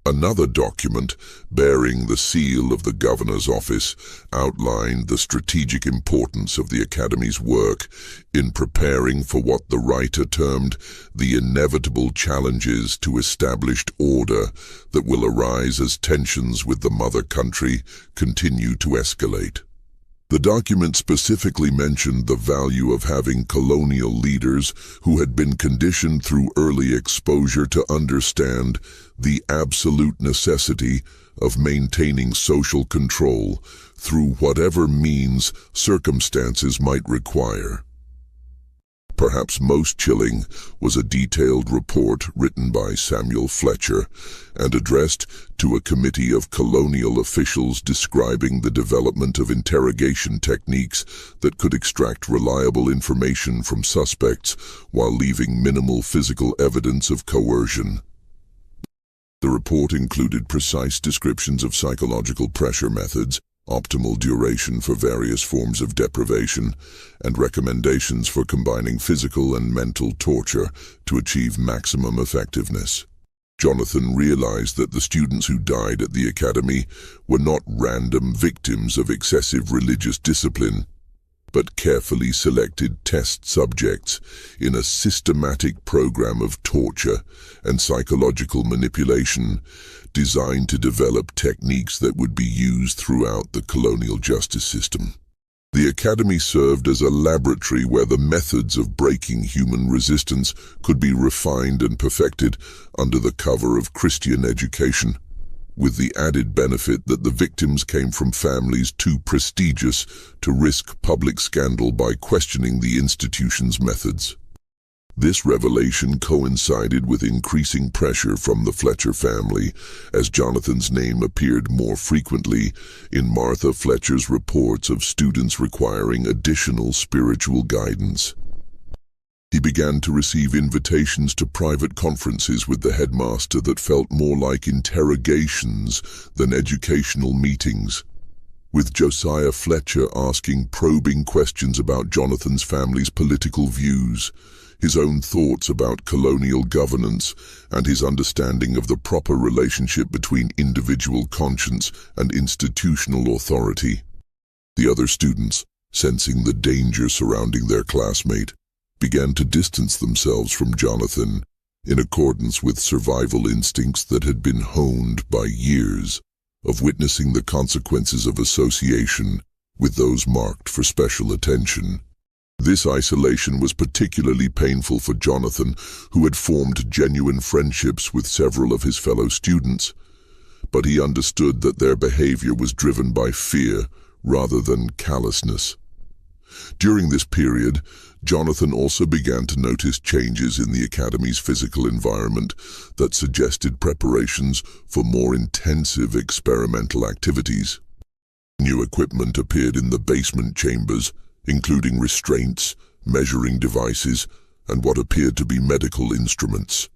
Another document, bearing the seal of the governor's office, outlined the strategic importance of the Academy's work in preparing for what the writer termed the inevitable challenges to established order that will arise as tensions with the mother country continue to escalate. The document specifically mentioned the value of having colonial leaders who had been conditioned through early exposure to understand the absolute necessity of maintaining social control through whatever means circumstances might require. Perhaps most chilling was a detailed report written by Samuel Fletcher and addressed to a committee of colonial officials describing the development of interrogation techniques that could extract reliable information from suspects while leaving minimal physical evidence of coercion. The report included precise descriptions of psychological pressure methods, optimal duration for various forms of deprivation, and recommendations for combining physical and mental torture to achieve maximum effectiveness. Jonathan realized that the students who died at the Academy were not random victims of excessive religious discipline, but carefully selected test subjects in a systematic program of torture and psychological manipulation designed to develop techniques that would be used throughout the colonial justice system. The Academy served as a laboratory where the methods of breaking human resistance could be refined and perfected under the cover of Christian education, with the added benefit that the victims came from families too prestigious to risk public scandal by questioning the institution's methods. This revelation coincided with increasing pressure from the Fletcher family as Jonathan's name appeared more frequently in Martha Fletcher's reports of students requiring additional spiritual guidance. He began to receive invitations to private conferences with the headmaster that felt more like interrogations than educational meetings, with Josiah Fletcher asking probing questions about Jonathan's family's political views, his own thoughts about colonial governance, and his understanding of the proper relationship between individual conscience and institutional authority. The other students, sensing the danger surrounding their classmate, began to distance themselves from Jonathan in accordance with survival instincts that had been honed by years of witnessing the consequences of association with those marked for special attention. This isolation was particularly painful for Jonathan, who had formed genuine friendships with several of his fellow students, but he understood that their behavior was driven by fear rather than callousness. During this period, Jonathan also began to notice changes in the academy's physical environment that suggested preparations for more intensive experimental activities. New equipment appeared in the basement chambers, including restraints, measuring devices, and what appeared to be medical instruments.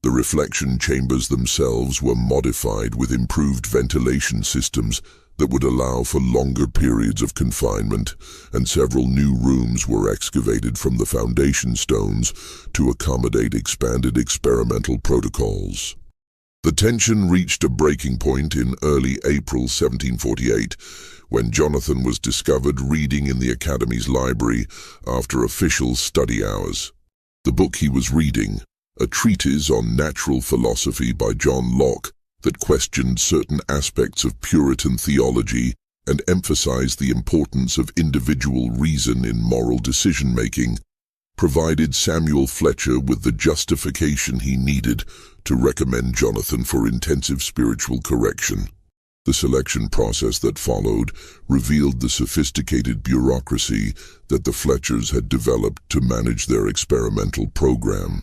The reflection chambers themselves were modified with improved ventilation systems that would allow for longer periods of confinement, and several new rooms were excavated from the foundation stones to accommodate expanded experimental protocols. The tension reached a breaking point in early April 1748, when Jonathan was discovered reading in the Academy's library after official study hours. The book he was reading, a treatise on natural philosophy by John Locke, that questioned certain aspects of Puritan theology and emphasized the importance of individual reason in moral decision-making, provided Samuel Fletcher with the justification he needed to recommend Jonathan for intensive spiritual correction. The selection process that followed revealed the sophisticated bureaucracy that the Fletchers had developed to manage their experimental program.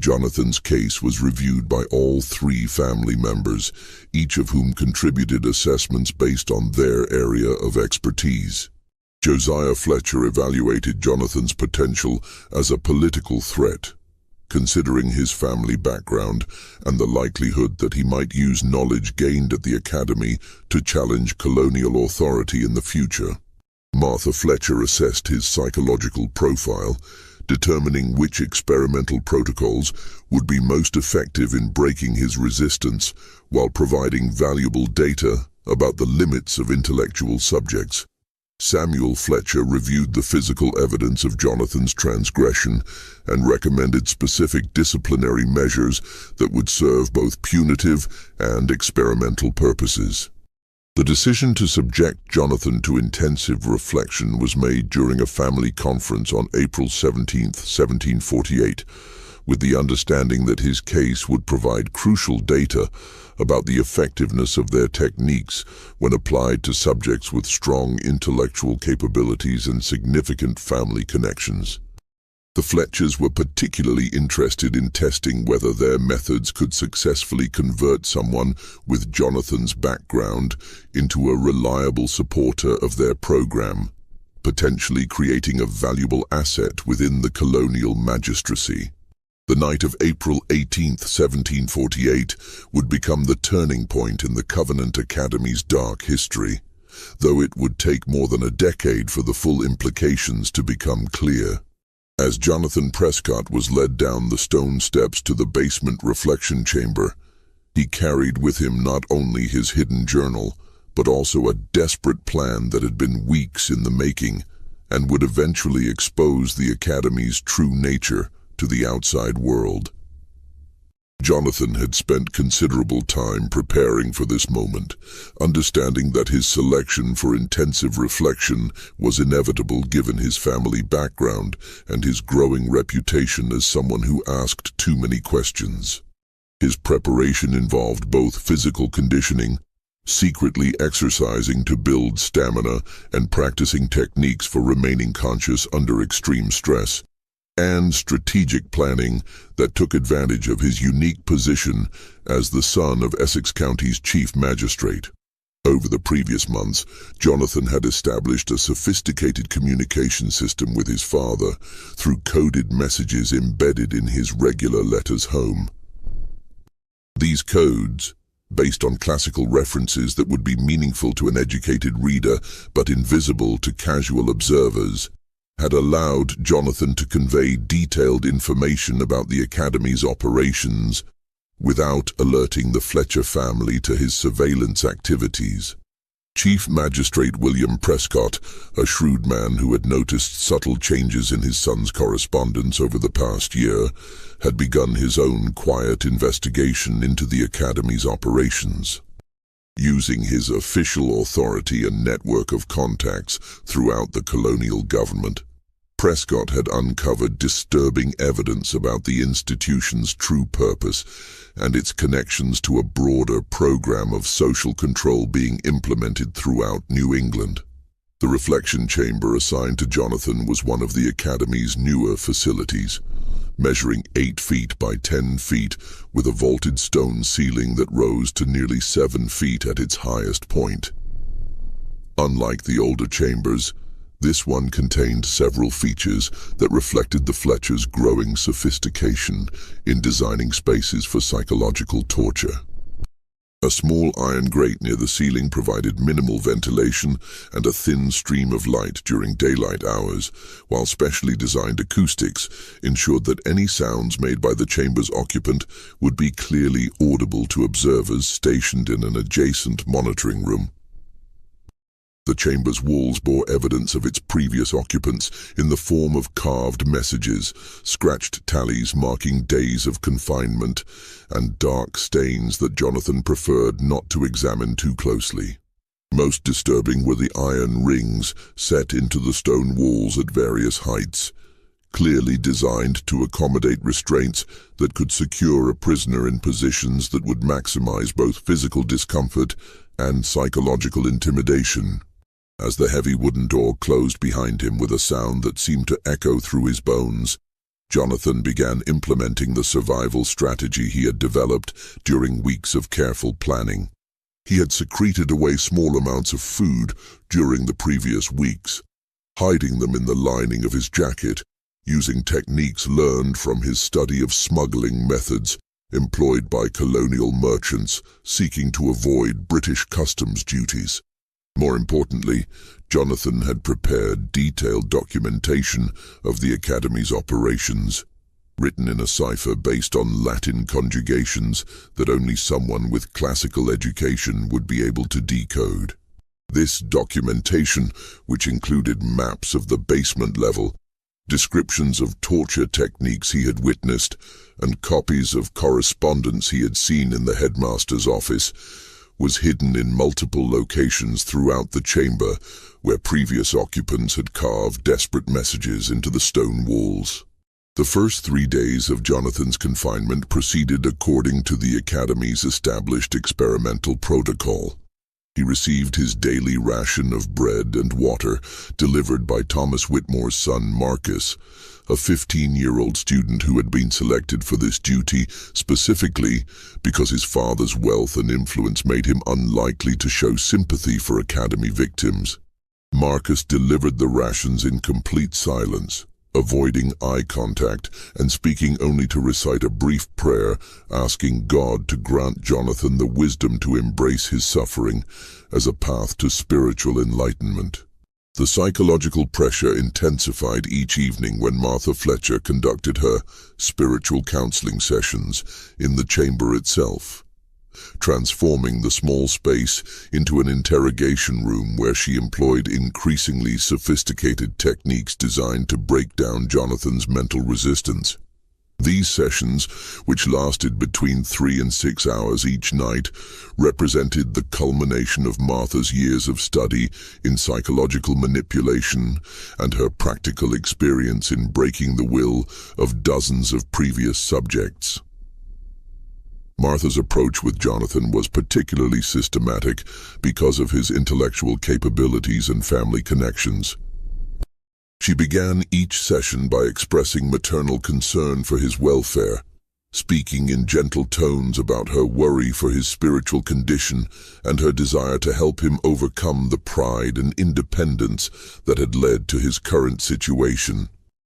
Jonathan's case was reviewed by all three family members, each of whom contributed assessments based on their area of expertise. Josiah Fletcher evaluated Jonathan's potential as a political threat, considering his family background and the likelihood that he might use knowledge gained at the academy to challenge colonial authority in the future. Martha Fletcher assessed his psychological profile, determining which experimental protocols would be most effective in breaking his resistance while providing valuable data about the limits of intellectual subjects. Samuel Fletcher reviewed the physical evidence of Jonathan's transgression and recommended specific disciplinary measures that would serve both punitive and experimental purposes. The decision to subject Jonathan to intensive reflection was made during a family conference on April 17, 1748, with the understanding that his case would provide crucial data about the effectiveness of their techniques when applied to subjects with strong intellectual capabilities and significant family connections. The Fletchers were particularly interested in testing whether their methods could successfully convert someone with Jonathan's background into a reliable supporter of their program, potentially creating a valuable asset within the colonial magistracy. The night of April 18, 1748, would become the turning point in the Covenant Academy's dark history, though it would take more than a decade for the full implications to become clear. As Jonathan Prescott was led down the stone steps to the basement reflection chamber, he carried with him not only his hidden journal, but also a desperate plan that had been weeks in the making and would eventually expose the Academy's true nature to the outside world. Jonathan had spent considerable time preparing for this moment, understanding that his selection for intensive reflection was inevitable given his family background and his growing reputation as someone who asked too many questions. His preparation involved both physical conditioning, secretly exercising to build stamina and practicing techniques for remaining conscious under extreme stress, and strategic planning that took advantage of his unique position as the son of Essex County's chief magistrate. Over the previous months, Jonathan had established a sophisticated communication system with his father through coded messages embedded in his regular letters home. These codes, based on classical references that would be meaningful to an educated reader but invisible to casual observers, had allowed Jonathan to convey detailed information about the Academy's operations without alerting the Fletcher family to his surveillance activities. Chief Magistrate William Prescott, a shrewd man who had noticed subtle changes in his son's correspondence over the past year, had begun his own quiet investigation into the Academy's operations. Using his official authority and network of contacts throughout the colonial government, Prescott had uncovered disturbing evidence about the institution's true purpose and its connections to a broader program of social control being implemented throughout New England. The reflection chamber assigned to Jonathan was one of the Academy's newer facilities, measuring 8 feet by 10 feet with a vaulted stone ceiling that rose to nearly 7 feet at its highest point. Unlike the older chambers, this one contained several features that reflected the Fletchers' growing sophistication in designing spaces for psychological torture. A small iron grate near the ceiling provided minimal ventilation and a thin stream of light during daylight hours, while specially designed acoustics ensured that any sounds made by the chamber's occupant would be clearly audible to observers stationed in an adjacent monitoring room. The chamber's walls bore evidence of its previous occupants in the form of carved messages, scratched tallies marking days of confinement, and dark stains that Jonathan preferred not to examine too closely. Most disturbing were the iron rings set into the stone walls at various heights, clearly designed to accommodate restraints that could secure a prisoner in positions that would maximize both physical discomfort and psychological intimidation. As the heavy wooden door closed behind him with a sound that seemed to echo through his bones, Jonathan began implementing the survival strategy he had developed during weeks of careful planning. He had secreted away small amounts of food during the previous weeks, hiding them in the lining of his jacket, using techniques learned from his study of smuggling methods employed by colonial merchants seeking to avoid British customs duties. More importantly, Jonathan had prepared detailed documentation of the Academy's operations, written in a cipher based on Latin conjugations that only someone with classical education would be able to decode. This documentation, which included maps of the basement level, descriptions of torture techniques he had witnessed, and copies of correspondence he had seen in the headmaster's office, was hidden in multiple locations throughout the chamber where previous occupants had carved desperate messages into the stone walls. The first 3 days of Jonathan's confinement proceeded according to the Academy's established experimental protocol. He received his daily ration of bread and water delivered by Thomas Whitmore's son Marcus, a 15-year-old student who had been selected for this duty specifically because his father's wealth and influence made him unlikely to show sympathy for Academy victims. Marcus delivered the rations in complete silence, avoiding eye contact and speaking only to recite a brief prayer asking God to grant Jonathan the wisdom to embrace his suffering as a path to spiritual enlightenment. The psychological pressure intensified each evening when Martha Fletcher conducted her spiritual counseling sessions in the chamber itself, transforming the small space into an interrogation room where she employed increasingly sophisticated techniques designed to break down Jonathan's mental resistance. These sessions, which lasted between 3 and 6 hours each night, represented the culmination of Martha's years of study in psychological manipulation and her practical experience in breaking the will of dozens of previous subjects. Martha's approach with Jonathan was particularly systematic because of his intellectual capabilities and family connections. She began each session by expressing maternal concern for his welfare, speaking in gentle tones about her worry for his spiritual condition and her desire to help him overcome the pride and independence that had led to his current situation.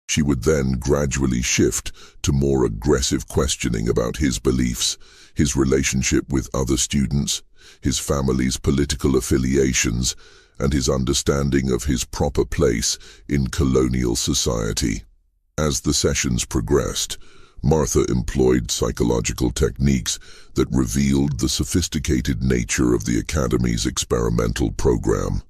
She would then gradually shift to more aggressive questioning about his beliefs, his relationship with other students, his family's political affiliations, and his understanding of his proper place in colonial society. As the sessions progressed, Martha employed psychological techniques that revealed the sophisticated nature of the Academy's experimental program.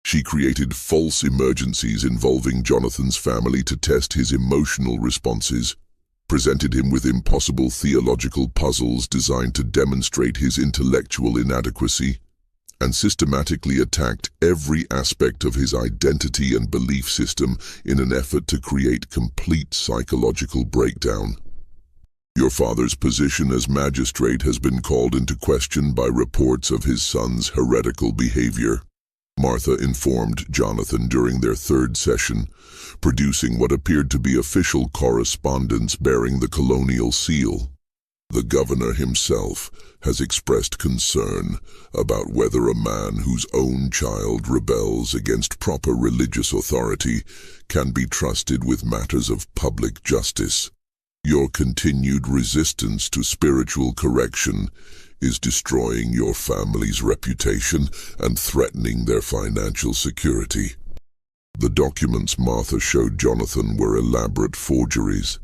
She created false emergencies involving Jonathan's family to test his emotional responses, presented him with impossible theological puzzles designed to demonstrate his intellectual inadequacy, and systematically attacked every aspect of his identity and belief system in an effort to create complete psychological breakdown. Your father's position as magistrate has been called into question by reports of his son's heretical behavior, Martha informed Jonathan during their third session, producing what appeared to be official correspondence bearing the colonial seal. The governor himself has expressed concern about whether a man whose own child rebels against proper religious authority can be trusted with matters of public justice. Your continued resistance to spiritual correction is destroying your family's reputation and threatening their financial security. The documents Martha showed Jonathan were elaborate forgeries,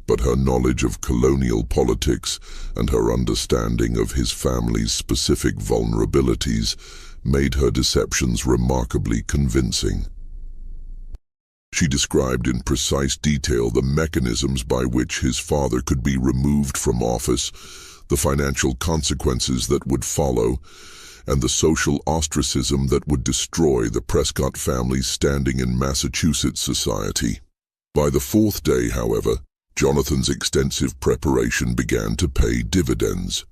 but her knowledge of colonial politics and her understanding of his family's specific vulnerabilities made her deceptions remarkably convincing. She described in precise detail the mechanisms by which his father could be removed from office, the financial consequences that would follow, and the social ostracism that would destroy the Prescott family's standing in Massachusetts society. By the fourth day, however, Jonathan's extensive preparation began to pay dividends.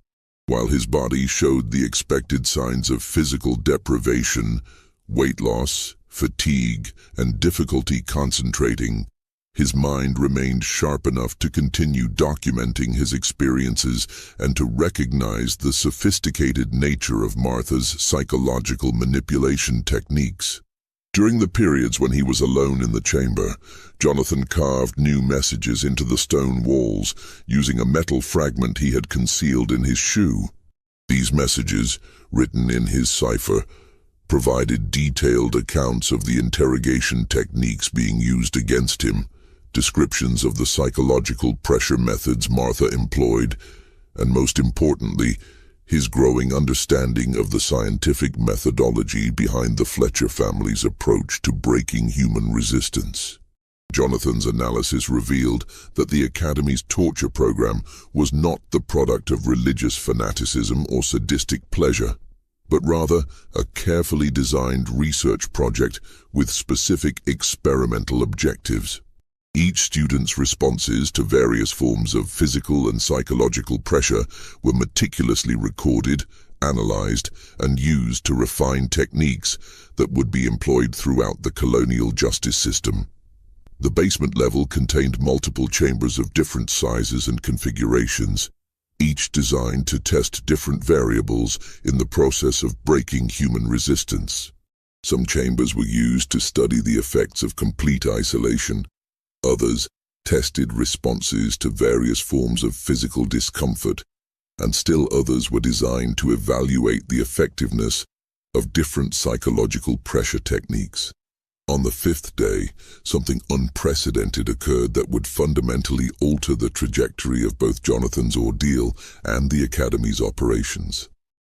While his body showed the expected signs of physical deprivation, weight loss, fatigue, and difficulty concentrating, his mind remained sharp enough to continue documenting his experiences and to recognize the sophisticated nature of Martha's psychological manipulation techniques. During the periods when he was alone in the chamber, Jonathan carved new messages into the stone walls using a metal fragment he had concealed in his shoe. These messages, written in his cipher, provided detailed accounts of the interrogation techniques being used against him, descriptions of the psychological pressure methods Martha employed, and most importantly, his growing understanding of the scientific methodology behind the Fletcher family's approach to breaking human resistance. Jonathan's analysis revealed that the Academy's torture program was not the product of religious fanaticism or sadistic pleasure, but rather a carefully designed research project with specific experimental objectives. Each student's responses to various forms of physical and psychological pressure were meticulously recorded, analyzed, and used to refine techniques that would be employed throughout the colonial justice system. The basement level contained multiple chambers of different sizes and configurations, each designed to test different variables in the process of breaking human resistance. Some chambers were used to study the effects of complete isolation. Others tested responses to various forms of physical discomfort, and still others were designed to evaluate the effectiveness of different psychological pressure techniques. On the fifth day, something unprecedented occurred that would fundamentally alter the trajectory of both Jonathan's ordeal and the Academy's operations.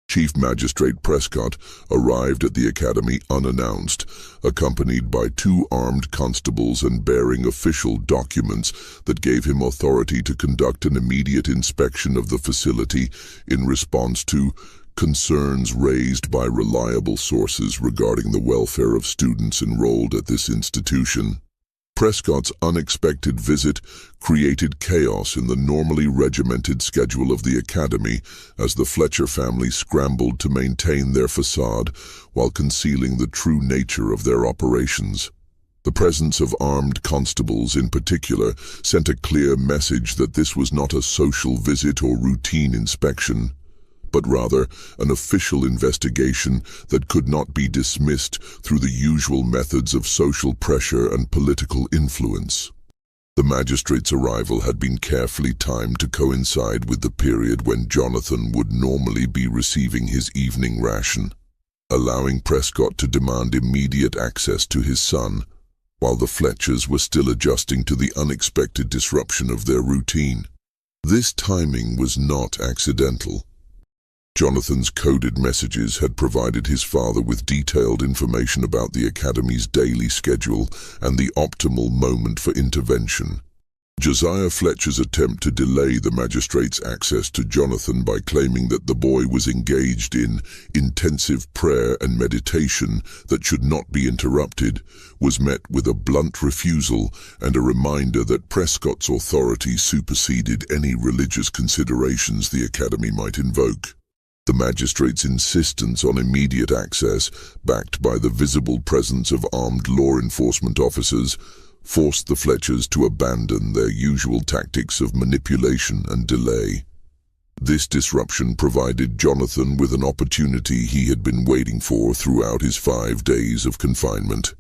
Chief Magistrate Prescott arrived at the Academy unannounced, accompanied by 2 armed constables and bearing official documents that gave him authority to conduct an immediate inspection of the facility in response to concerns raised by reliable sources regarding the welfare of students enrolled at this institution. Prescott's unexpected visit created chaos in the normally regimented schedule of the Academy as the Fletcher family scrambled to maintain their facade while concealing the true nature of their operations. The presence of armed constables in particular sent a clear message that this was not a social visit or routine inspection, but rather an official investigation that could not be dismissed through the usual methods of social pressure and political influence. The magistrate's arrival had been carefully timed to coincide with the period when Jonathan would normally be receiving his evening ration. allowing Prescott to demand immediate access to his son, while the Fletchers were still adjusting to the unexpected disruption of their routine. This timing was not accidental. Jonathan's coded messages had provided his father with detailed information about the Academy's daily schedule and the optimal moment for intervention. Josiah Fletcher's attempt to delay the magistrate's access to Jonathan by claiming that the boy was engaged in intensive prayer and meditation that should not be interrupted was met with a blunt refusal and a reminder that Prescott's authority superseded any religious considerations the Academy might invoke. The magistrate's insistence on immediate access, backed by the visible presence of armed law enforcement officers, forced the Fletchers to abandon their usual tactics of manipulation and delay. This disruption provided Jonathan with an opportunity he had been waiting for throughout his 5 days of confinement.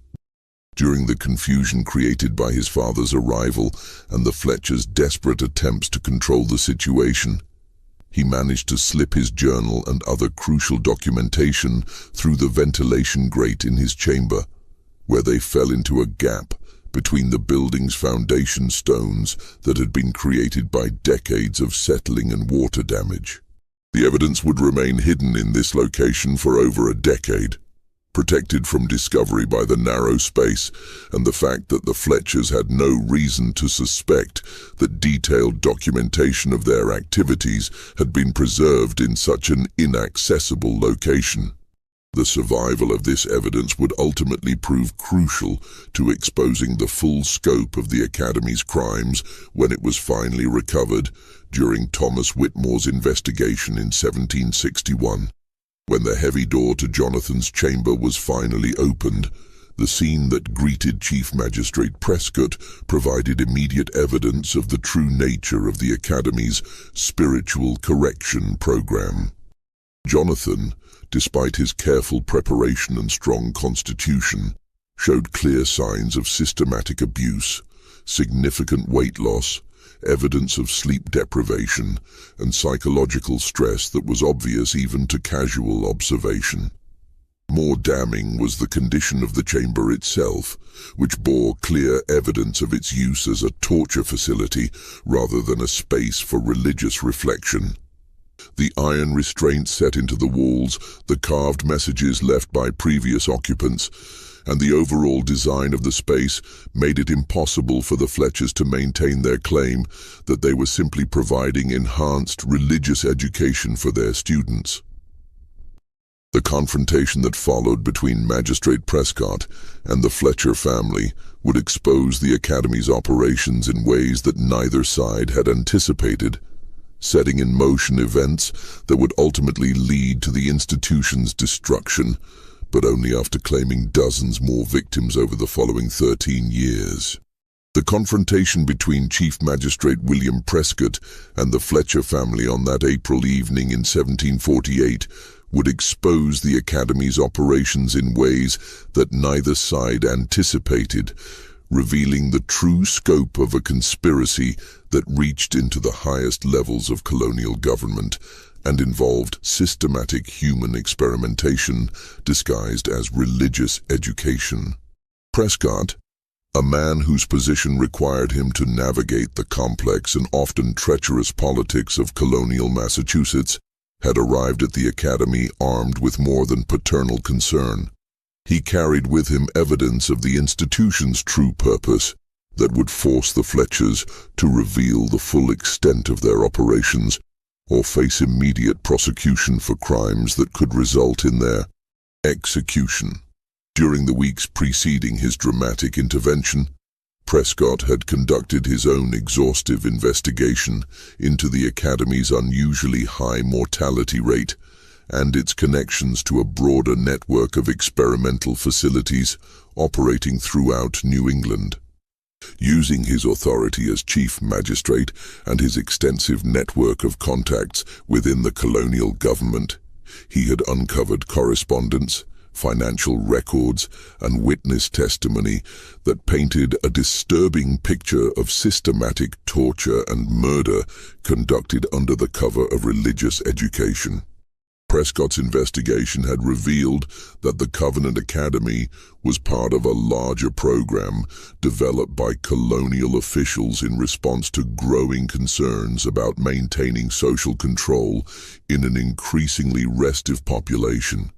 During the confusion created by his father's arrival and the Fletchers' desperate attempts to control the situation, he managed to slip his journal and other crucial documentation through the ventilation grate in his chamber, where they fell into a gap between the building's foundation stones that had been created by decades of settling and water damage. The evidence would remain hidden in this location for over a decade, protected from discovery by the narrow space and the fact that the Fletchers had no reason to suspect that detailed documentation of their activities had been preserved in such an inaccessible location. The survival of this evidence would ultimately prove crucial to exposing the full scope of the Academy's crimes when it was finally recovered during Thomas Whitmore's investigation in 1761. When the heavy door to Jonathan's chamber was finally opened, the scene that greeted Chief Magistrate Prescott provided immediate evidence of the true nature of the Academy's spiritual correction program. Jonathan, despite his careful preparation and strong constitution, showed clear signs of systematic abuse, significant weight loss, evidence of sleep deprivation, and psychological stress that was obvious even to casual observation. More damning was the condition of the chamber itself, which bore clear evidence of its use as a torture facility rather than a space for religious reflection. The iron restraints set into the walls, the carved messages left by previous occupants, and the overall design of the space made it impossible for the Fletchers to maintain their claim that they were simply providing enhanced religious education for their students. The confrontation that followed between Magistrate Prescott and the Fletcher family would expose the Academy's operations in ways that neither side had anticipated, setting in motion events that would ultimately lead to the institution's destruction, but only after claiming dozens more victims over the following 13 years. The confrontation between Chief Magistrate William Prescott and the Fletcher family on that April evening in 1748 would expose the Academy's operations in ways that neither side anticipated, revealing the true scope of a conspiracy that reached into the highest levels of colonial government and involved systematic human experimentation disguised as religious education. Prescott, a man whose position required him to navigate the complex and often treacherous politics of colonial Massachusetts, had arrived at the Academy armed with more than paternal concern. He carried with him evidence of the institution's true purpose that would force the Fletchers to reveal the full extent of their operations or face immediate prosecution for crimes that could result in their execution. During the weeks preceding his dramatic intervention, Prescott had conducted his own exhaustive investigation into the Academy's unusually high mortality rate and its connections to a broader network of experimental facilities operating throughout New England. Using his authority as chief magistrate and his extensive network of contacts within the colonial government, he had uncovered correspondence, financial records, and witness testimony that painted a disturbing picture of systematic torture and murder conducted under the cover of religious education. Prescott's investigation had revealed that the Covenant Academy was part of a larger program developed by colonial officials in response to growing concerns about maintaining social control in an increasingly restive population.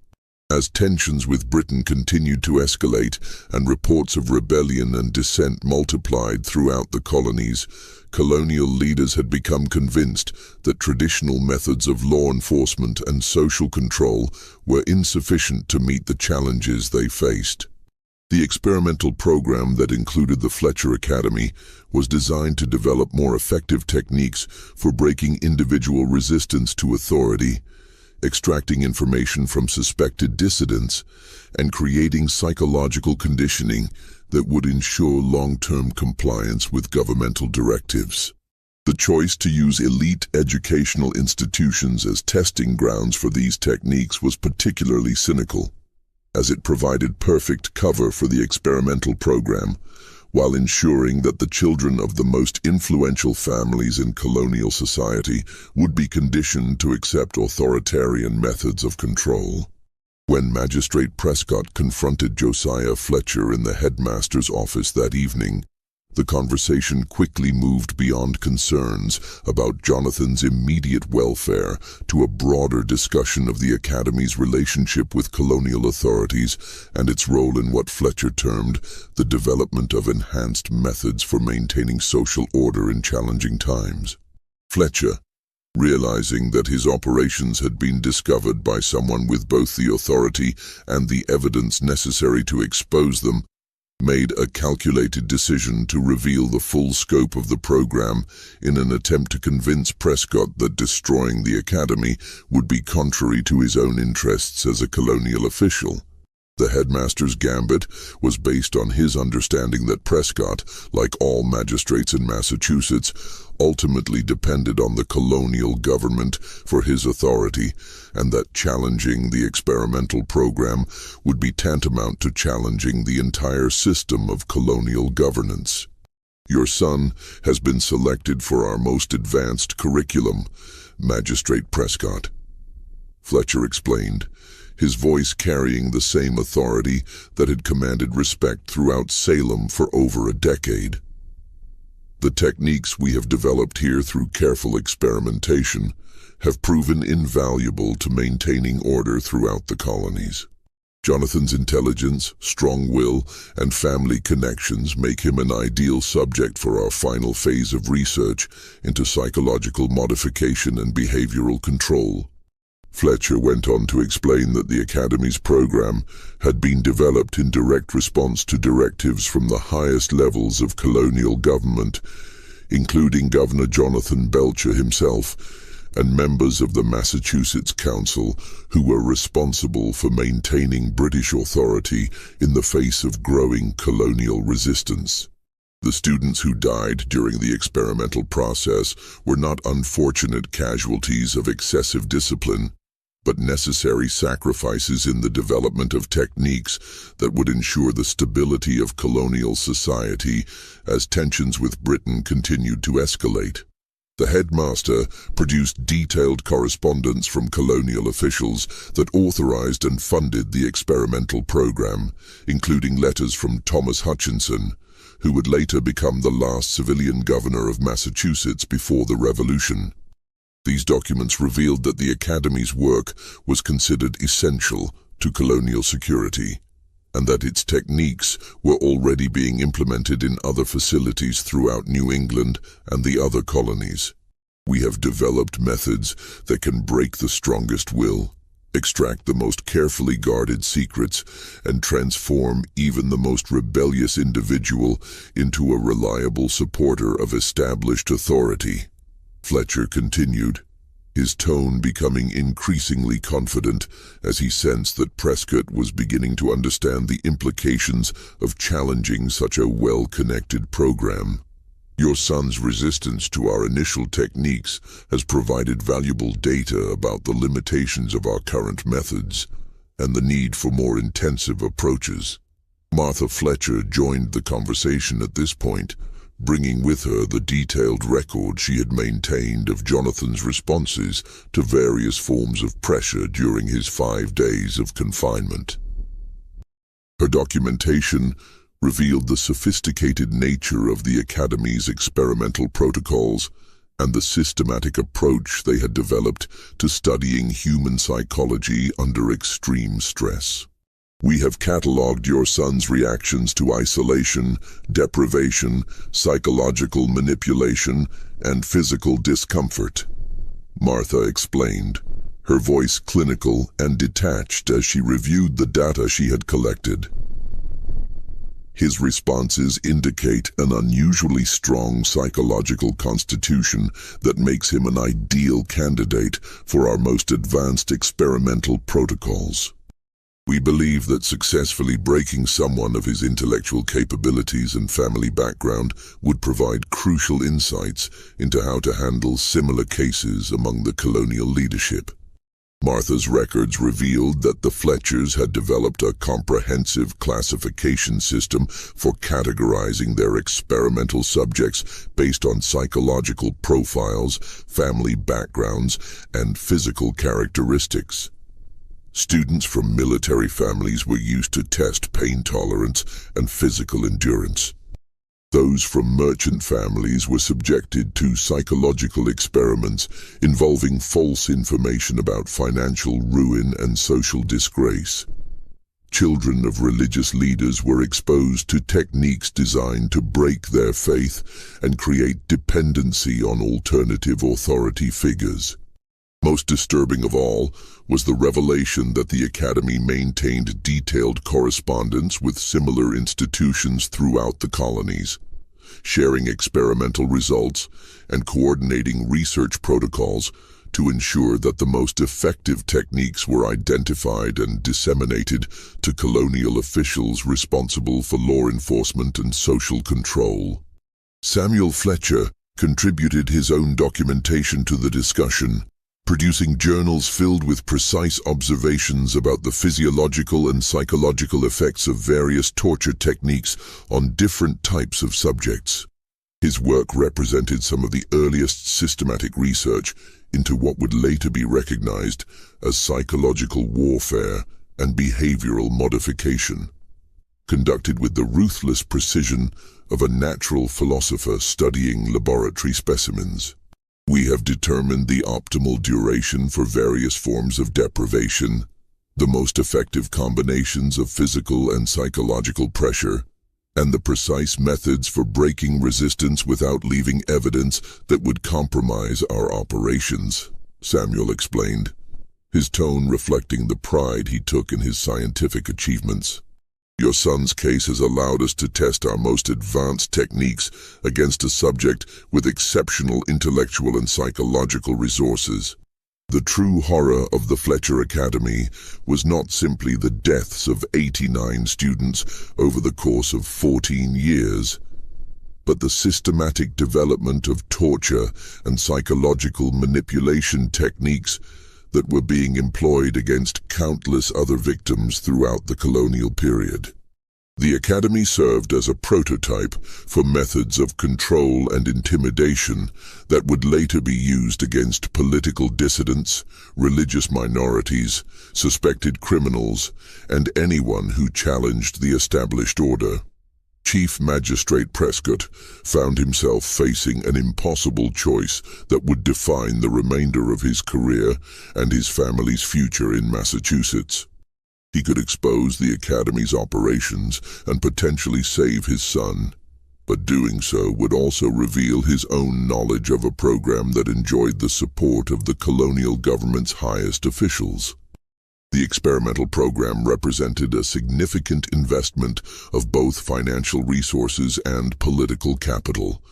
As tensions with Britain continued to escalate and reports of rebellion and dissent multiplied throughout the colonies, colonial leaders had become convinced that traditional methods of law enforcement and social control were insufficient to meet the challenges they faced. The experimental program that included the Fletcher Academy was designed to develop more effective techniques for breaking individual resistance to authority, extracting information from suspected dissidents, and creating psychological conditioning that would ensure long-term compliance with governmental directives. The choice to use elite educational institutions as testing grounds for these techniques was particularly cynical, as it provided perfect cover for the experimental program, while ensuring that the children of the most influential families in colonial society would be conditioned to accept authoritarian methods of control. When Magistrate Prescott confronted Josiah Fletcher in the headmaster's office that evening, the conversation quickly moved beyond concerns about Jonathan's immediate welfare to a broader discussion of the Academy's relationship with colonial authorities and its role in what Fletcher termed the development of enhanced methods for maintaining social order in challenging times. Fletcher, realizing that his operations had been discovered by someone with both the authority and the evidence necessary to expose them, made a calculated decision to reveal the full scope of the program in an attempt to convince Prescott that destroying the Academy would be contrary to his own interests as a colonial official. The headmaster's gambit was based on his understanding that Prescott, like all magistrates in Massachusetts, ultimately depended on the colonial government for his authority, and that challenging the experimental program would be tantamount to challenging the entire system of colonial governance. "Your son has been selected for our most advanced curriculum, Magistrate Prescott," Fletcher explained, his voice carrying the same authority that had commanded respect throughout Salem for over a decade. "The techniques we have developed here through careful experimentation have proven invaluable to maintaining order throughout the colonies. Jonathan's intelligence, strong will, and family connections make him an ideal subject for our final phase of research into psychological modification and behavioral control." Fletcher went on to explain that the Academy's program had been developed in direct response to directives from the highest levels of colonial government, including Governor Jonathan Belcher himself, and members of the Massachusetts Council who were responsible for maintaining British authority in the face of growing colonial resistance. The students who died during the experimental process were not unfortunate casualties of excessive discipline, but necessary sacrifices in the development of techniques that would ensure the stability of colonial society as tensions with Britain continued to escalate. The headmaster produced detailed correspondence from colonial officials that authorized and funded the experimental program, including letters from Thomas Hutchinson, who would later become the last civilian governor of Massachusetts before the Revolution. These documents revealed that the Academy's work was considered essential to colonial security, and that its techniques were already being implemented in other facilities throughout New England and the other colonies. "We have developed methods that can break the strongest will, extract the most carefully guarded secrets, and transform even the most rebellious individual into a reliable supporter of established authority," Fletcher continued, his tone becoming increasingly confident as he sensed that Prescott was beginning to understand the implications of challenging such a well-connected program. "Your son's resistance to our initial techniques has provided valuable data about the limitations of our current methods and the need for more intensive approaches." Martha Fletcher joined the conversation at this point, bringing with her the detailed record she had maintained of Jonathan's responses to various forms of pressure during his 5 days of confinement. Her documentation revealed the sophisticated nature of the Academy's experimental protocols and the systematic approach they had developed to studying human psychology under extreme stress. "We have catalogued your son's reactions to isolation, deprivation, psychological manipulation, and physical discomfort," Martha explained, her voice clinical and detached as she reviewed the data she had collected. "His responses indicate an unusually strong psychological constitution that makes him an ideal candidate for our most advanced experimental protocols. We believe that successfully breaking someone of his intellectual capabilities and family background would provide crucial insights into how to handle similar cases among the colonial leadership." Martha's records revealed that the Fletchers had developed a comprehensive classification system for categorizing their experimental subjects based on psychological profiles, family backgrounds, and physical characteristics. Students from military families were used to test pain tolerance and physical endurance. Those from merchant families were subjected to psychological experiments involving false information about financial ruin and social disgrace. Children of religious leaders were exposed to techniques designed to break their faith and create dependency on alternative authority figures. Most disturbing of all was the revelation that the Academy maintained detailed correspondence with similar institutions throughout the colonies, sharing experimental results and coordinating research protocols to ensure that the most effective techniques were identified and disseminated to colonial officials responsible for law enforcement and social control. Samuel Fletcher contributed his own documentation to the discussion, producing journals filled with precise observations about the physiological and psychological effects of various torture techniques on different types of subjects. His work represented some of the earliest systematic research into what would later be recognized as psychological warfare and behavioral modification, conducted with the ruthless precision of a natural philosopher studying laboratory specimens. "We have determined the optimal duration for various forms of deprivation, the most effective combinations of physical and psychological pressure, and the precise methods for breaking resistance without leaving evidence that would compromise our operations," Samuel explained, his tone reflecting the pride he took in his scientific achievements. "Your son's case has allowed us to test our most advanced techniques against a subject with exceptional intellectual and psychological resources." The true horror of the Fletcher Academy was not simply the deaths of 89 students over the course of 14 years, but the systematic development of torture and psychological manipulation techniques that were being employed against countless other victims throughout the colonial period. The Academy served as a prototype for methods of control and intimidation that would later be used against political dissidents, religious minorities, suspected criminals, and anyone who challenged the established order. Chief Magistrate Prescott found himself facing an impossible choice that would define the remainder of his career and his family's future in Massachusetts. He could expose the Academy's operations and potentially save his son, but doing so would also reveal his own knowledge of a program that enjoyed the support of the colonial government's highest officials. The experimental program represented a significant investment of both financial resources and political capital,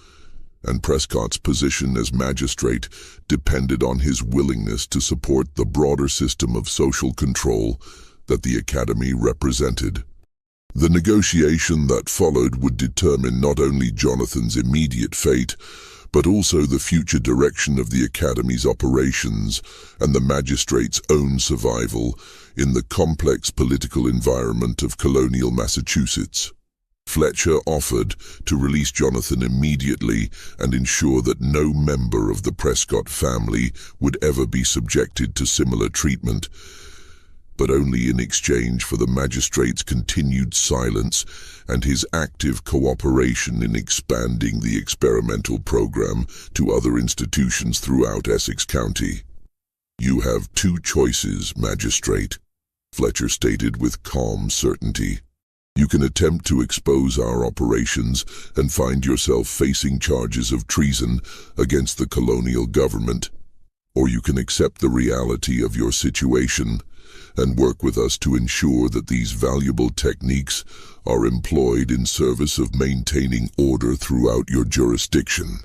and Prescott's position as magistrate depended on his willingness to support the broader system of social control that the Academy represented. The negotiation that followed would determine not only Jonathan's immediate fate, but also the future direction of the Academy's operations and the magistrate's own survival in the complex political environment of colonial Massachusetts. Fletcher offered to release Jonathan immediately and ensure that no member of the Prescott family would ever be subjected to similar treatment, but only in exchange for the magistrate's continued silence and his active cooperation in expanding the experimental program to other institutions throughout Essex County. "You have two choices, magistrate," Fletcher stated with calm certainty. "You can attempt to expose our operations and find yourself facing charges of treason against the colonial government, or you can accept the reality of your situation and work with us to ensure that these valuable techniques are employed in service of maintaining order throughout your jurisdiction.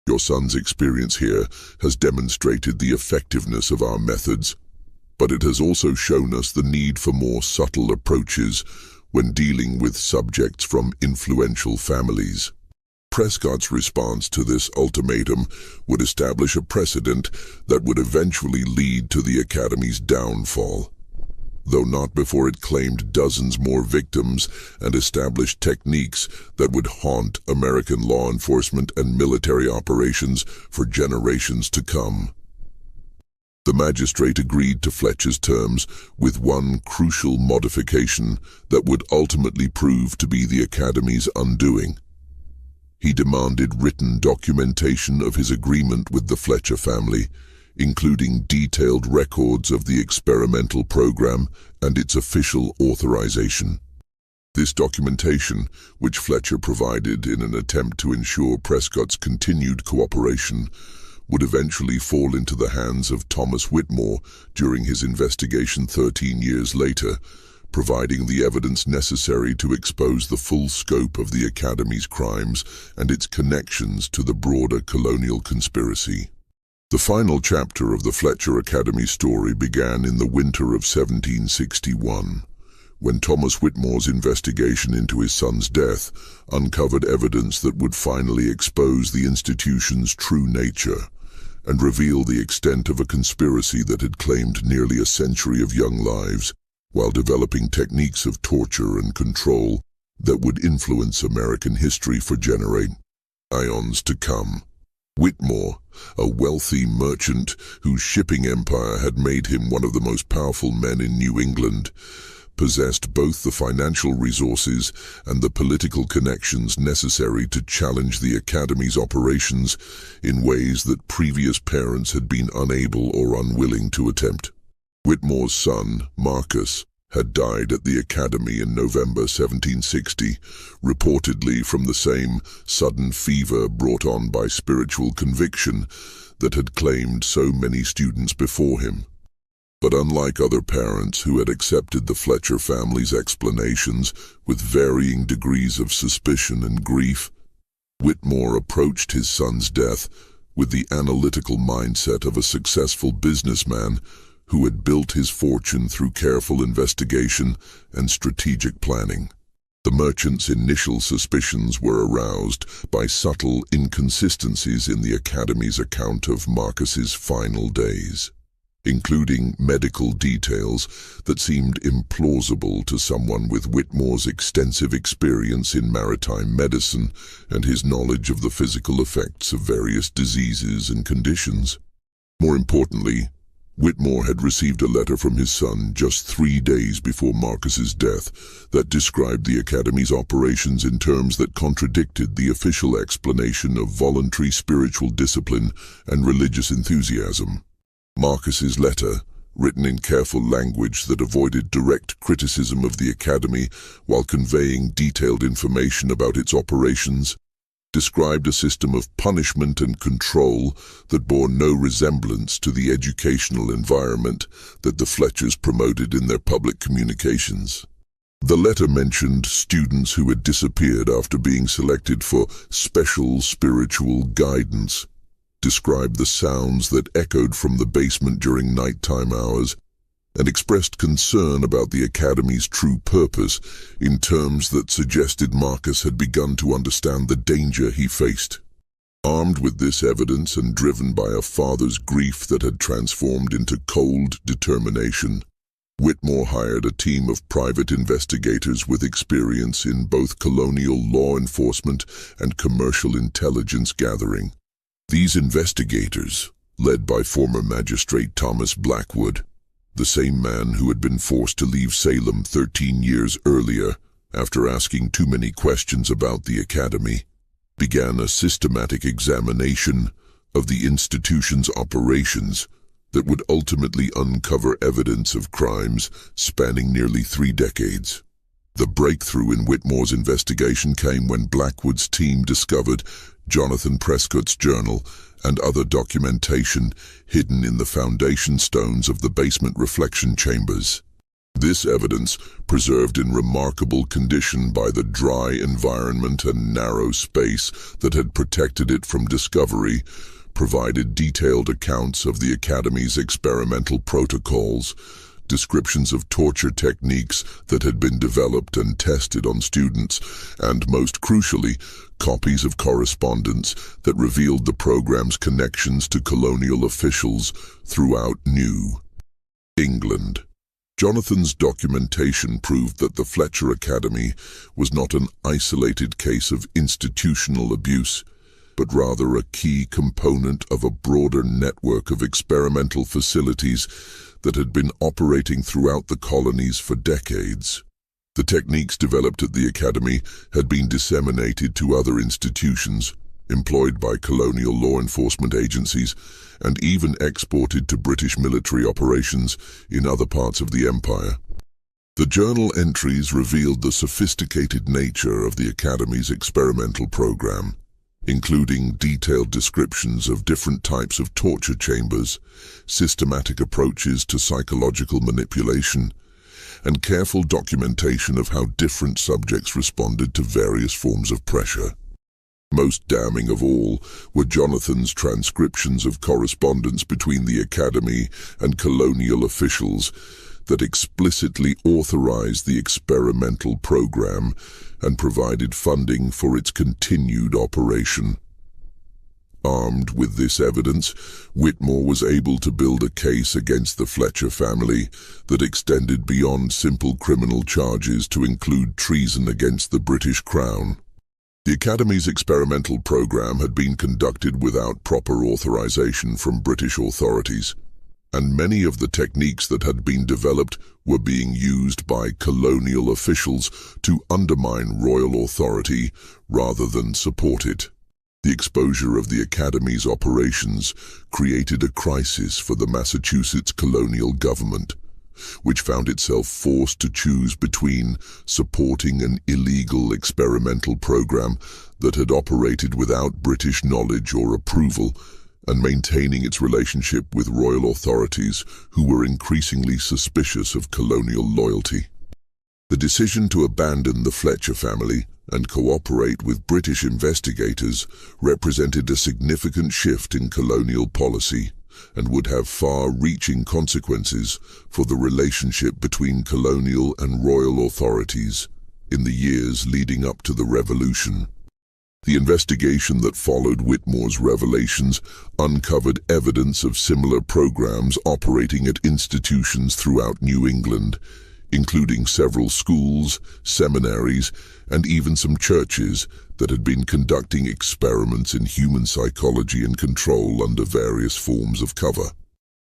Your son's experience here has demonstrated the effectiveness of our methods, but it has also shown us the need for more subtle approaches when dealing with subjects from influential families." Prescott's response to this ultimatum would establish a precedent that would eventually lead to the Academy's downfall, though not before it claimed dozens more victims and established techniques that would haunt American law enforcement and military operations for generations to come. The magistrate agreed to Fletcher's terms with one crucial modification that would ultimately prove to be the Academy's undoing. He demanded written documentation of his agreement with the Fletcher family, including detailed records of the experimental program and its official authorization. This documentation, which Fletcher provided in an attempt to ensure Prescott's continued cooperation, would eventually fall into the hands of Thomas Whitmore during his investigation 13 years later, providing the evidence necessary to expose the full scope of the Academy's crimes and its connections to the broader colonial conspiracy. The final chapter of the Fletcher Academy story began in the winter of 1761, when Thomas Whitmore's investigation into his son's death uncovered evidence that would finally expose the institution's true nature and reveal the extent of a conspiracy that had claimed nearly a century of young lives, while developing techniques of torture and control that would influence American history for generations to come. Whitmore, a wealthy merchant whose shipping empire had made him one of the most powerful men in New England, possessed both the financial resources and the political connections necessary to challenge the Academy's operations in ways that previous parents had been unable or unwilling to attempt. Whitmore's son, Marcus, had died at the Academy in November 1760, reportedly from the same sudden fever brought on by spiritual conviction that had claimed so many students before him. But unlike other parents who had accepted the Fletcher family's explanations with varying degrees of suspicion and grief, Whitmore approached his son's death with the analytical mindset of a successful businessman who had built his fortune through careful investigation and strategic planning. The merchant's initial suspicions were aroused by subtle inconsistencies in the Academy's account of Marcus's final days, including medical details that seemed implausible to someone with Whitmore's extensive experience in maritime medicine and his knowledge of the physical effects of various diseases and conditions. More importantly, Whitmore had received a letter from his son just 3 days before Marcus's death that described the Academy's operations in terms that contradicted the official explanation of voluntary spiritual discipline and religious enthusiasm. Marcus's letter, written in careful language that avoided direct criticism of the Academy while conveying detailed information about its operations, described a system of punishment and control that bore no resemblance to the educational environment that the Fletchers promoted in their public communications. The letter mentioned students who had disappeared after being selected for special spiritual guidance, described the sounds that echoed from the basement during nighttime hours, and expressed concern about the Academy's true purpose in terms that suggested Marcus had begun to understand the danger he faced. Armed with this evidence and driven by a father's grief that had transformed into cold determination, Whitmore hired a team of private investigators with experience in both colonial law enforcement and commercial intelligence gathering. These investigators, led by former magistrate Thomas Blackwood, the same man who had been forced to leave Salem 13 years earlier after asking too many questions about the academy, began a systematic examination of the institution's operations that would ultimately uncover evidence of crimes spanning nearly 3 decades. The breakthrough in Whitmore's investigation came when Blackwood's team discovered Jonathan Prescott's journal and other documentation hidden in the foundation stones of the basement reflection chambers. This evidence, preserved in remarkable condition by the dry environment and narrow space that had protected it from discovery, provided detailed accounts of the Academy's experimental protocols, descriptions of torture techniques that had been developed and tested on students, and most crucially, copies of correspondence that revealed the program's connections to colonial officials throughout New England. Jonathan's documentation proved that the Fletcher Academy was not an isolated case of institutional abuse, but rather a key component of a broader network of experimental facilities that had been operating throughout the colonies for decades. The techniques developed at the Academy had been disseminated to other institutions, employed by colonial law enforcement agencies, and even exported to British military operations in other parts of the Empire. The journal entries revealed the sophisticated nature of the Academy's experimental program, including detailed descriptions of different types of torture chambers, systematic approaches to psychological manipulation, and careful documentation of how different subjects responded to various forms of pressure. Most damning of all were Jonathan's transcriptions of correspondence between the Academy and colonial officials that explicitly authorized the experimental program and provided funding for its continued operation. Armed with this evidence, Whitmore was able to build a case against the Fletcher family that extended beyond simple criminal charges to include treason against the British Crown. The Academy's experimental program had been conducted without proper authorization from British authorities, and many of the techniques that had been developed were being used by colonial officials to undermine royal authority rather than support it. The exposure of the Academy's operations created a crisis for the Massachusetts colonial government, which found itself forced to choose between supporting an illegal experimental program that had operated without British knowledge or approval and maintaining its relationship with royal authorities who were increasingly suspicious of colonial loyalty. The decision to abandon the Fletcher family and cooperate with British investigators represented a significant shift in colonial policy and would have far-reaching consequences for the relationship between colonial and royal authorities in the years leading up to the Revolution. The investigation that followed Whitmore's revelations uncovered evidence of similar programs operating at institutions throughout New England, including several schools, seminaries, and even some churches that had been conducting experiments in human psychology and control under various forms of cover.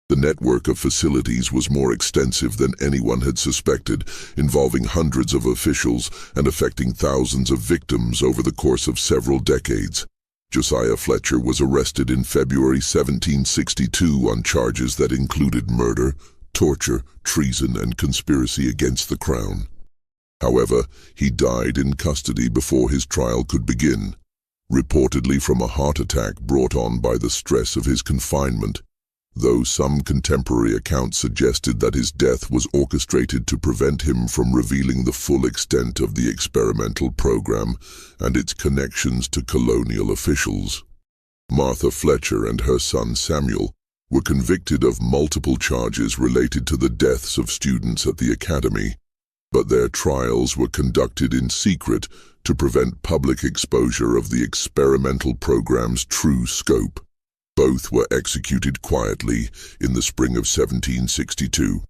The network of facilities was more extensive than anyone had suspected, involving hundreds of officials and affecting thousands of victims over the course of several decades. Josiah Fletcher was arrested in February 1762 on charges that included murder, torture, treason, and conspiracy against the crown. However, he died in custody before his trial could begin, reportedly from a heart attack brought on by the stress of his confinement, though some contemporary accounts suggested that his death was orchestrated to prevent him from revealing the full extent of the experimental program and its connections to colonial officials. Martha Fletcher and her son Samuel were convicted of multiple charges related to the deaths of students at the Academy, but their trials were conducted in secret to prevent public exposure of the experimental program's true scope. Both were executed quietly in the spring of 1762.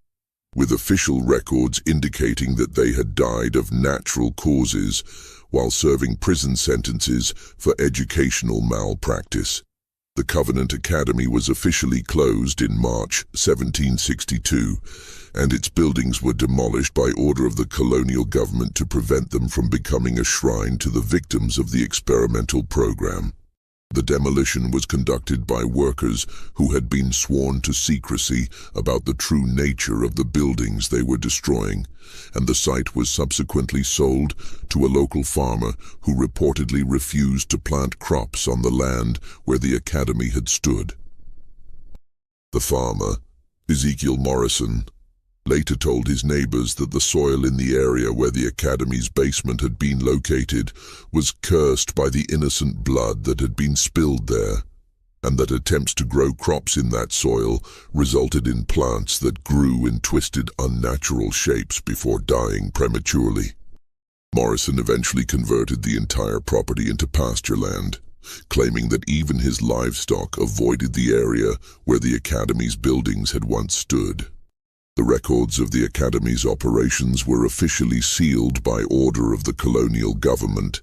with official records indicating that they had died of natural causes while serving prison sentences for educational malpractice. The Covenant Academy was officially closed in March 1762, and its buildings were demolished by order of the colonial government to prevent them from becoming a shrine to the victims of the experimental program. The demolition was conducted by workers who had been sworn to secrecy about the true nature of the buildings they were destroying, and the site was subsequently sold to a local farmer who reportedly refused to plant crops on the land where the academy had stood. The farmer, Ezekiel Morrison, later told his neighbors that the soil in the area where the academy's basement had been located was cursed by the innocent blood that had been spilled there, and that attempts to grow crops in that soil resulted in plants that grew in twisted, unnatural shapes before dying prematurely. Morrison eventually converted the entire property into pasture land, claiming that even his livestock avoided the area where the academy's buildings had once stood. The records of the Academy's operations were officially sealed by order of the colonial government,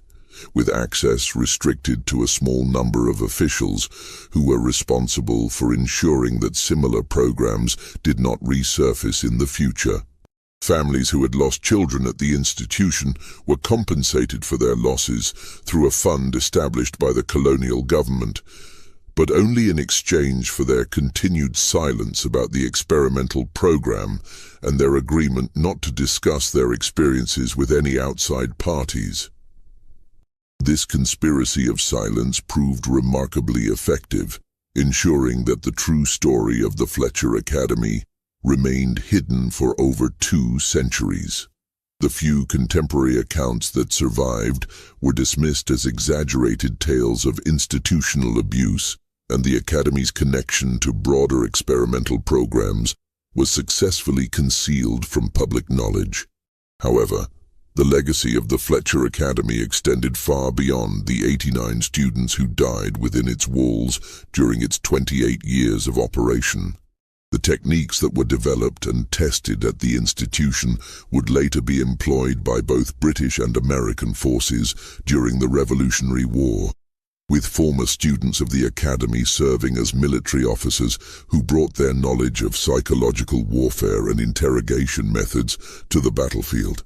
with access restricted to a small number of officials who were responsible for ensuring that similar programs did not resurface in the future. Families who had lost children at the institution were compensated for their losses through a fund established by the colonial government, but only in exchange for their continued silence about the experimental program and their agreement not to discuss their experiences with any outside parties. This conspiracy of silence proved remarkably effective, ensuring that the true story of the Fletcher Academy remained hidden for over 2 centuries. The few contemporary accounts that survived were dismissed as exaggerated tales of institutional abuse, and the Academy's connection to broader experimental programs was successfully concealed from public knowledge. However, the legacy of the Fletcher Academy extended far beyond the 89 students who died within its walls during its 28 years of operation. The techniques that were developed and tested at the institution would later be employed by both British and American forces during the Revolutionary War, with former students of the Academy serving as military officers who brought their knowledge of psychological warfare and interrogation methods to the battlefield.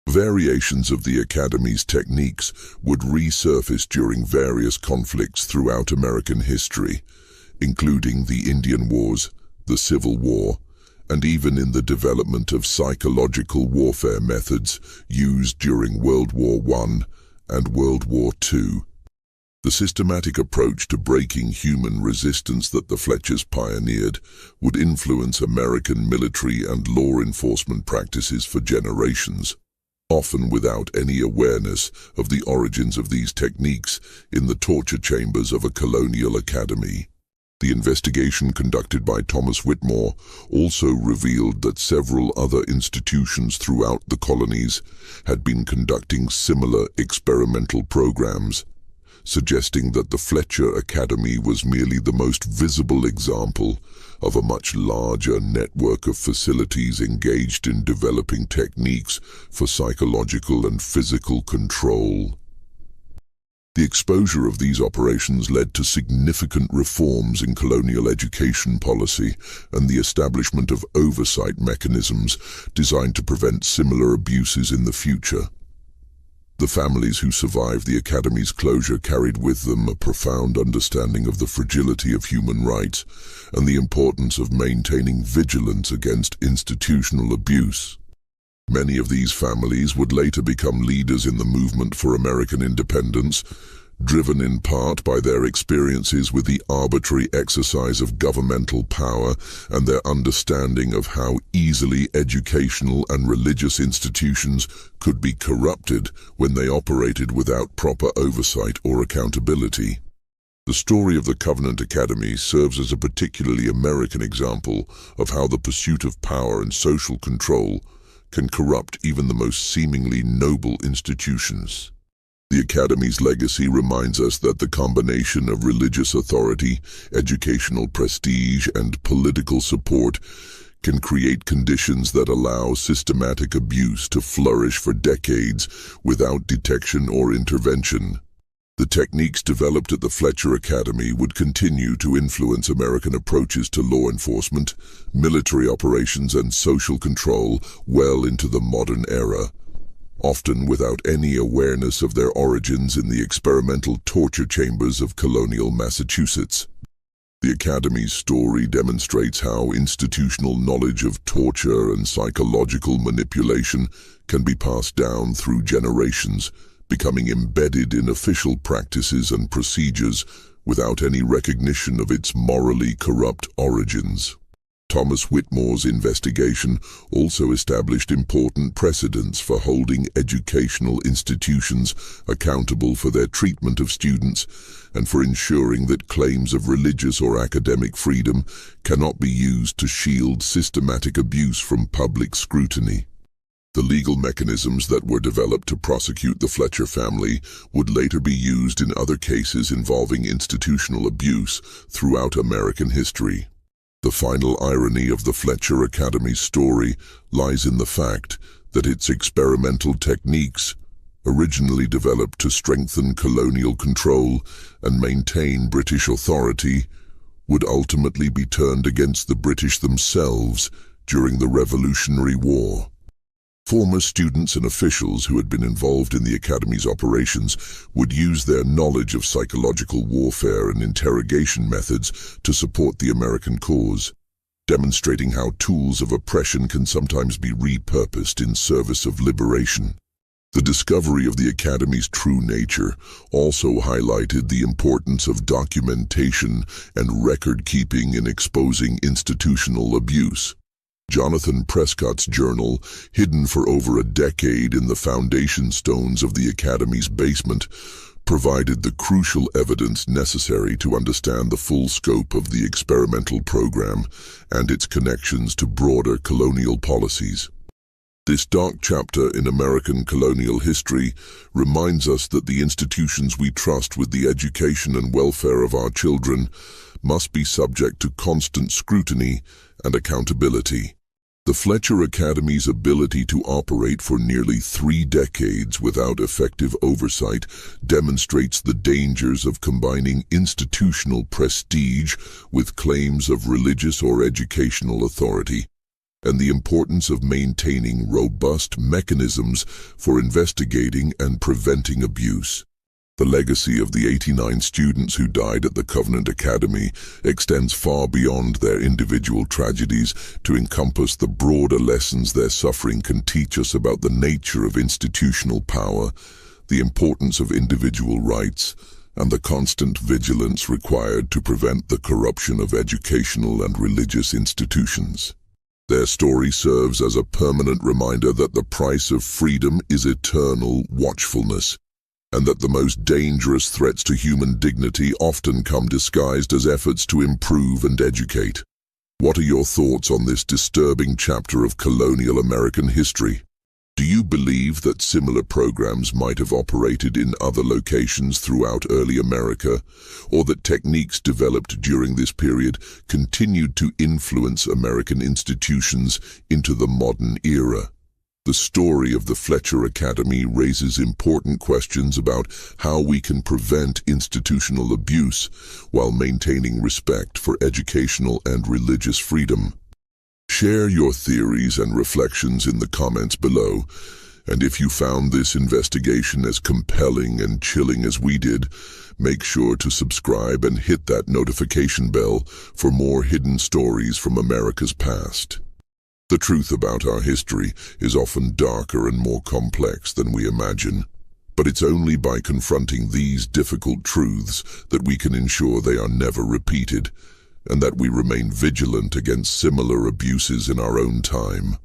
Variations of the Academy's techniques would resurface during various conflicts throughout American history, including the Indian Wars, the Civil War, and even in the development of psychological warfare methods used during World War I and World War II. The systematic approach to breaking human resistance that the Fletchers pioneered would influence American military and law enforcement practices for generations, often without any awareness of the origins of these techniques in the torture chambers of a colonial academy. The investigation conducted by Thomas Whitmore also revealed that several other institutions throughout the colonies had been conducting similar experimental programs, suggesting that the Fletcher Academy was merely the most visible example of a much larger network of facilities engaged in developing techniques for psychological and physical control. The exposure of these operations led to significant reforms in colonial education policy and the establishment of oversight mechanisms designed to prevent similar abuses in the future. The families who survived the Academy's closure carried with them a profound understanding of the fragility of human rights and the importance of maintaining vigilance against institutional abuse. Many of these families would later become leaders in the movement for American independence, driven in part by their experiences with the arbitrary exercise of governmental power and their understanding of how easily educational and religious institutions could be corrupted when they operated without proper oversight or accountability. The story of the Covenant Academy serves as a particularly American example of how the pursuit of power and social control can corrupt even the most seemingly noble institutions. The Academy's legacy reminds us that the combination of religious authority, educational prestige, and political support can create conditions that allow systematic abuse to flourish for decades without detection or intervention. The techniques developed at the Fletcher Academy would continue to influence American approaches to law enforcement, military operations, and social control well into the modern era, often without any awareness of their origins in the experimental torture chambers of colonial Massachusetts. The Academy's story demonstrates how institutional knowledge of torture and psychological manipulation can be passed down through generations, becoming embedded in official practices and procedures without any recognition of its morally corrupt origins. Thomas Whitmore's investigation also established important precedents for holding educational institutions accountable for their treatment of students and for ensuring that claims of religious or academic freedom cannot be used to shield systematic abuse from public scrutiny. The legal mechanisms that were developed to prosecute the Fletcher family would later be used in other cases involving institutional abuse throughout American history. The final irony of the Fletcher Academy's story lies in the fact that its experimental techniques, originally developed to strengthen colonial control and maintain British authority, would ultimately be turned against the British themselves during the Revolutionary War. Former students and officials who had been involved in the Academy's operations would use their knowledge of psychological warfare and interrogation methods to support the American cause, demonstrating how tools of oppression can sometimes be repurposed in service of liberation. The discovery of the Academy's true nature also highlighted the importance of documentation and record-keeping in exposing institutional abuse. Jonathan Prescott's journal, hidden for over a decade in the foundation stones of the Academy's basement, provided the crucial evidence necessary to understand the full scope of the experimental program and its connections to broader colonial policies. This dark chapter in American colonial history reminds us that the institutions we trust with the education and welfare of our children must be subject to constant scrutiny and accountability. The Fletcher Academy's ability to operate for nearly 3 decades without effective oversight demonstrates the dangers of combining institutional prestige with claims of religious or educational authority, and the importance of maintaining robust mechanisms for investigating and preventing abuse. The legacy of the 89 students who died at the Covenant Academy extends far beyond their individual tragedies to encompass the broader lessons their suffering can teach us about the nature of institutional power, the importance of individual rights, and the constant vigilance required to prevent the corruption of educational and religious institutions. Their story serves as a permanent reminder that the price of freedom is eternal watchfulness, and that the most dangerous threats to human dignity often come disguised as efforts to improve and educate. What are your thoughts on this disturbing chapter of colonial American history? Do you believe that similar programs might have operated in other locations throughout early America, or that techniques developed during this period continued to influence American institutions into the modern era? The story of the Fletcher Academy raises important questions about how we can prevent institutional abuse while maintaining respect for educational and religious freedom. Share your theories and reflections in the comments below, and if you found this investigation as compelling and chilling as we did, make sure to subscribe and hit that notification bell for more hidden stories from America's past. The truth about our history is often darker and more complex than we imagine, but it's only by confronting these difficult truths that we can ensure they are never repeated, and that we remain vigilant against similar abuses in our own time.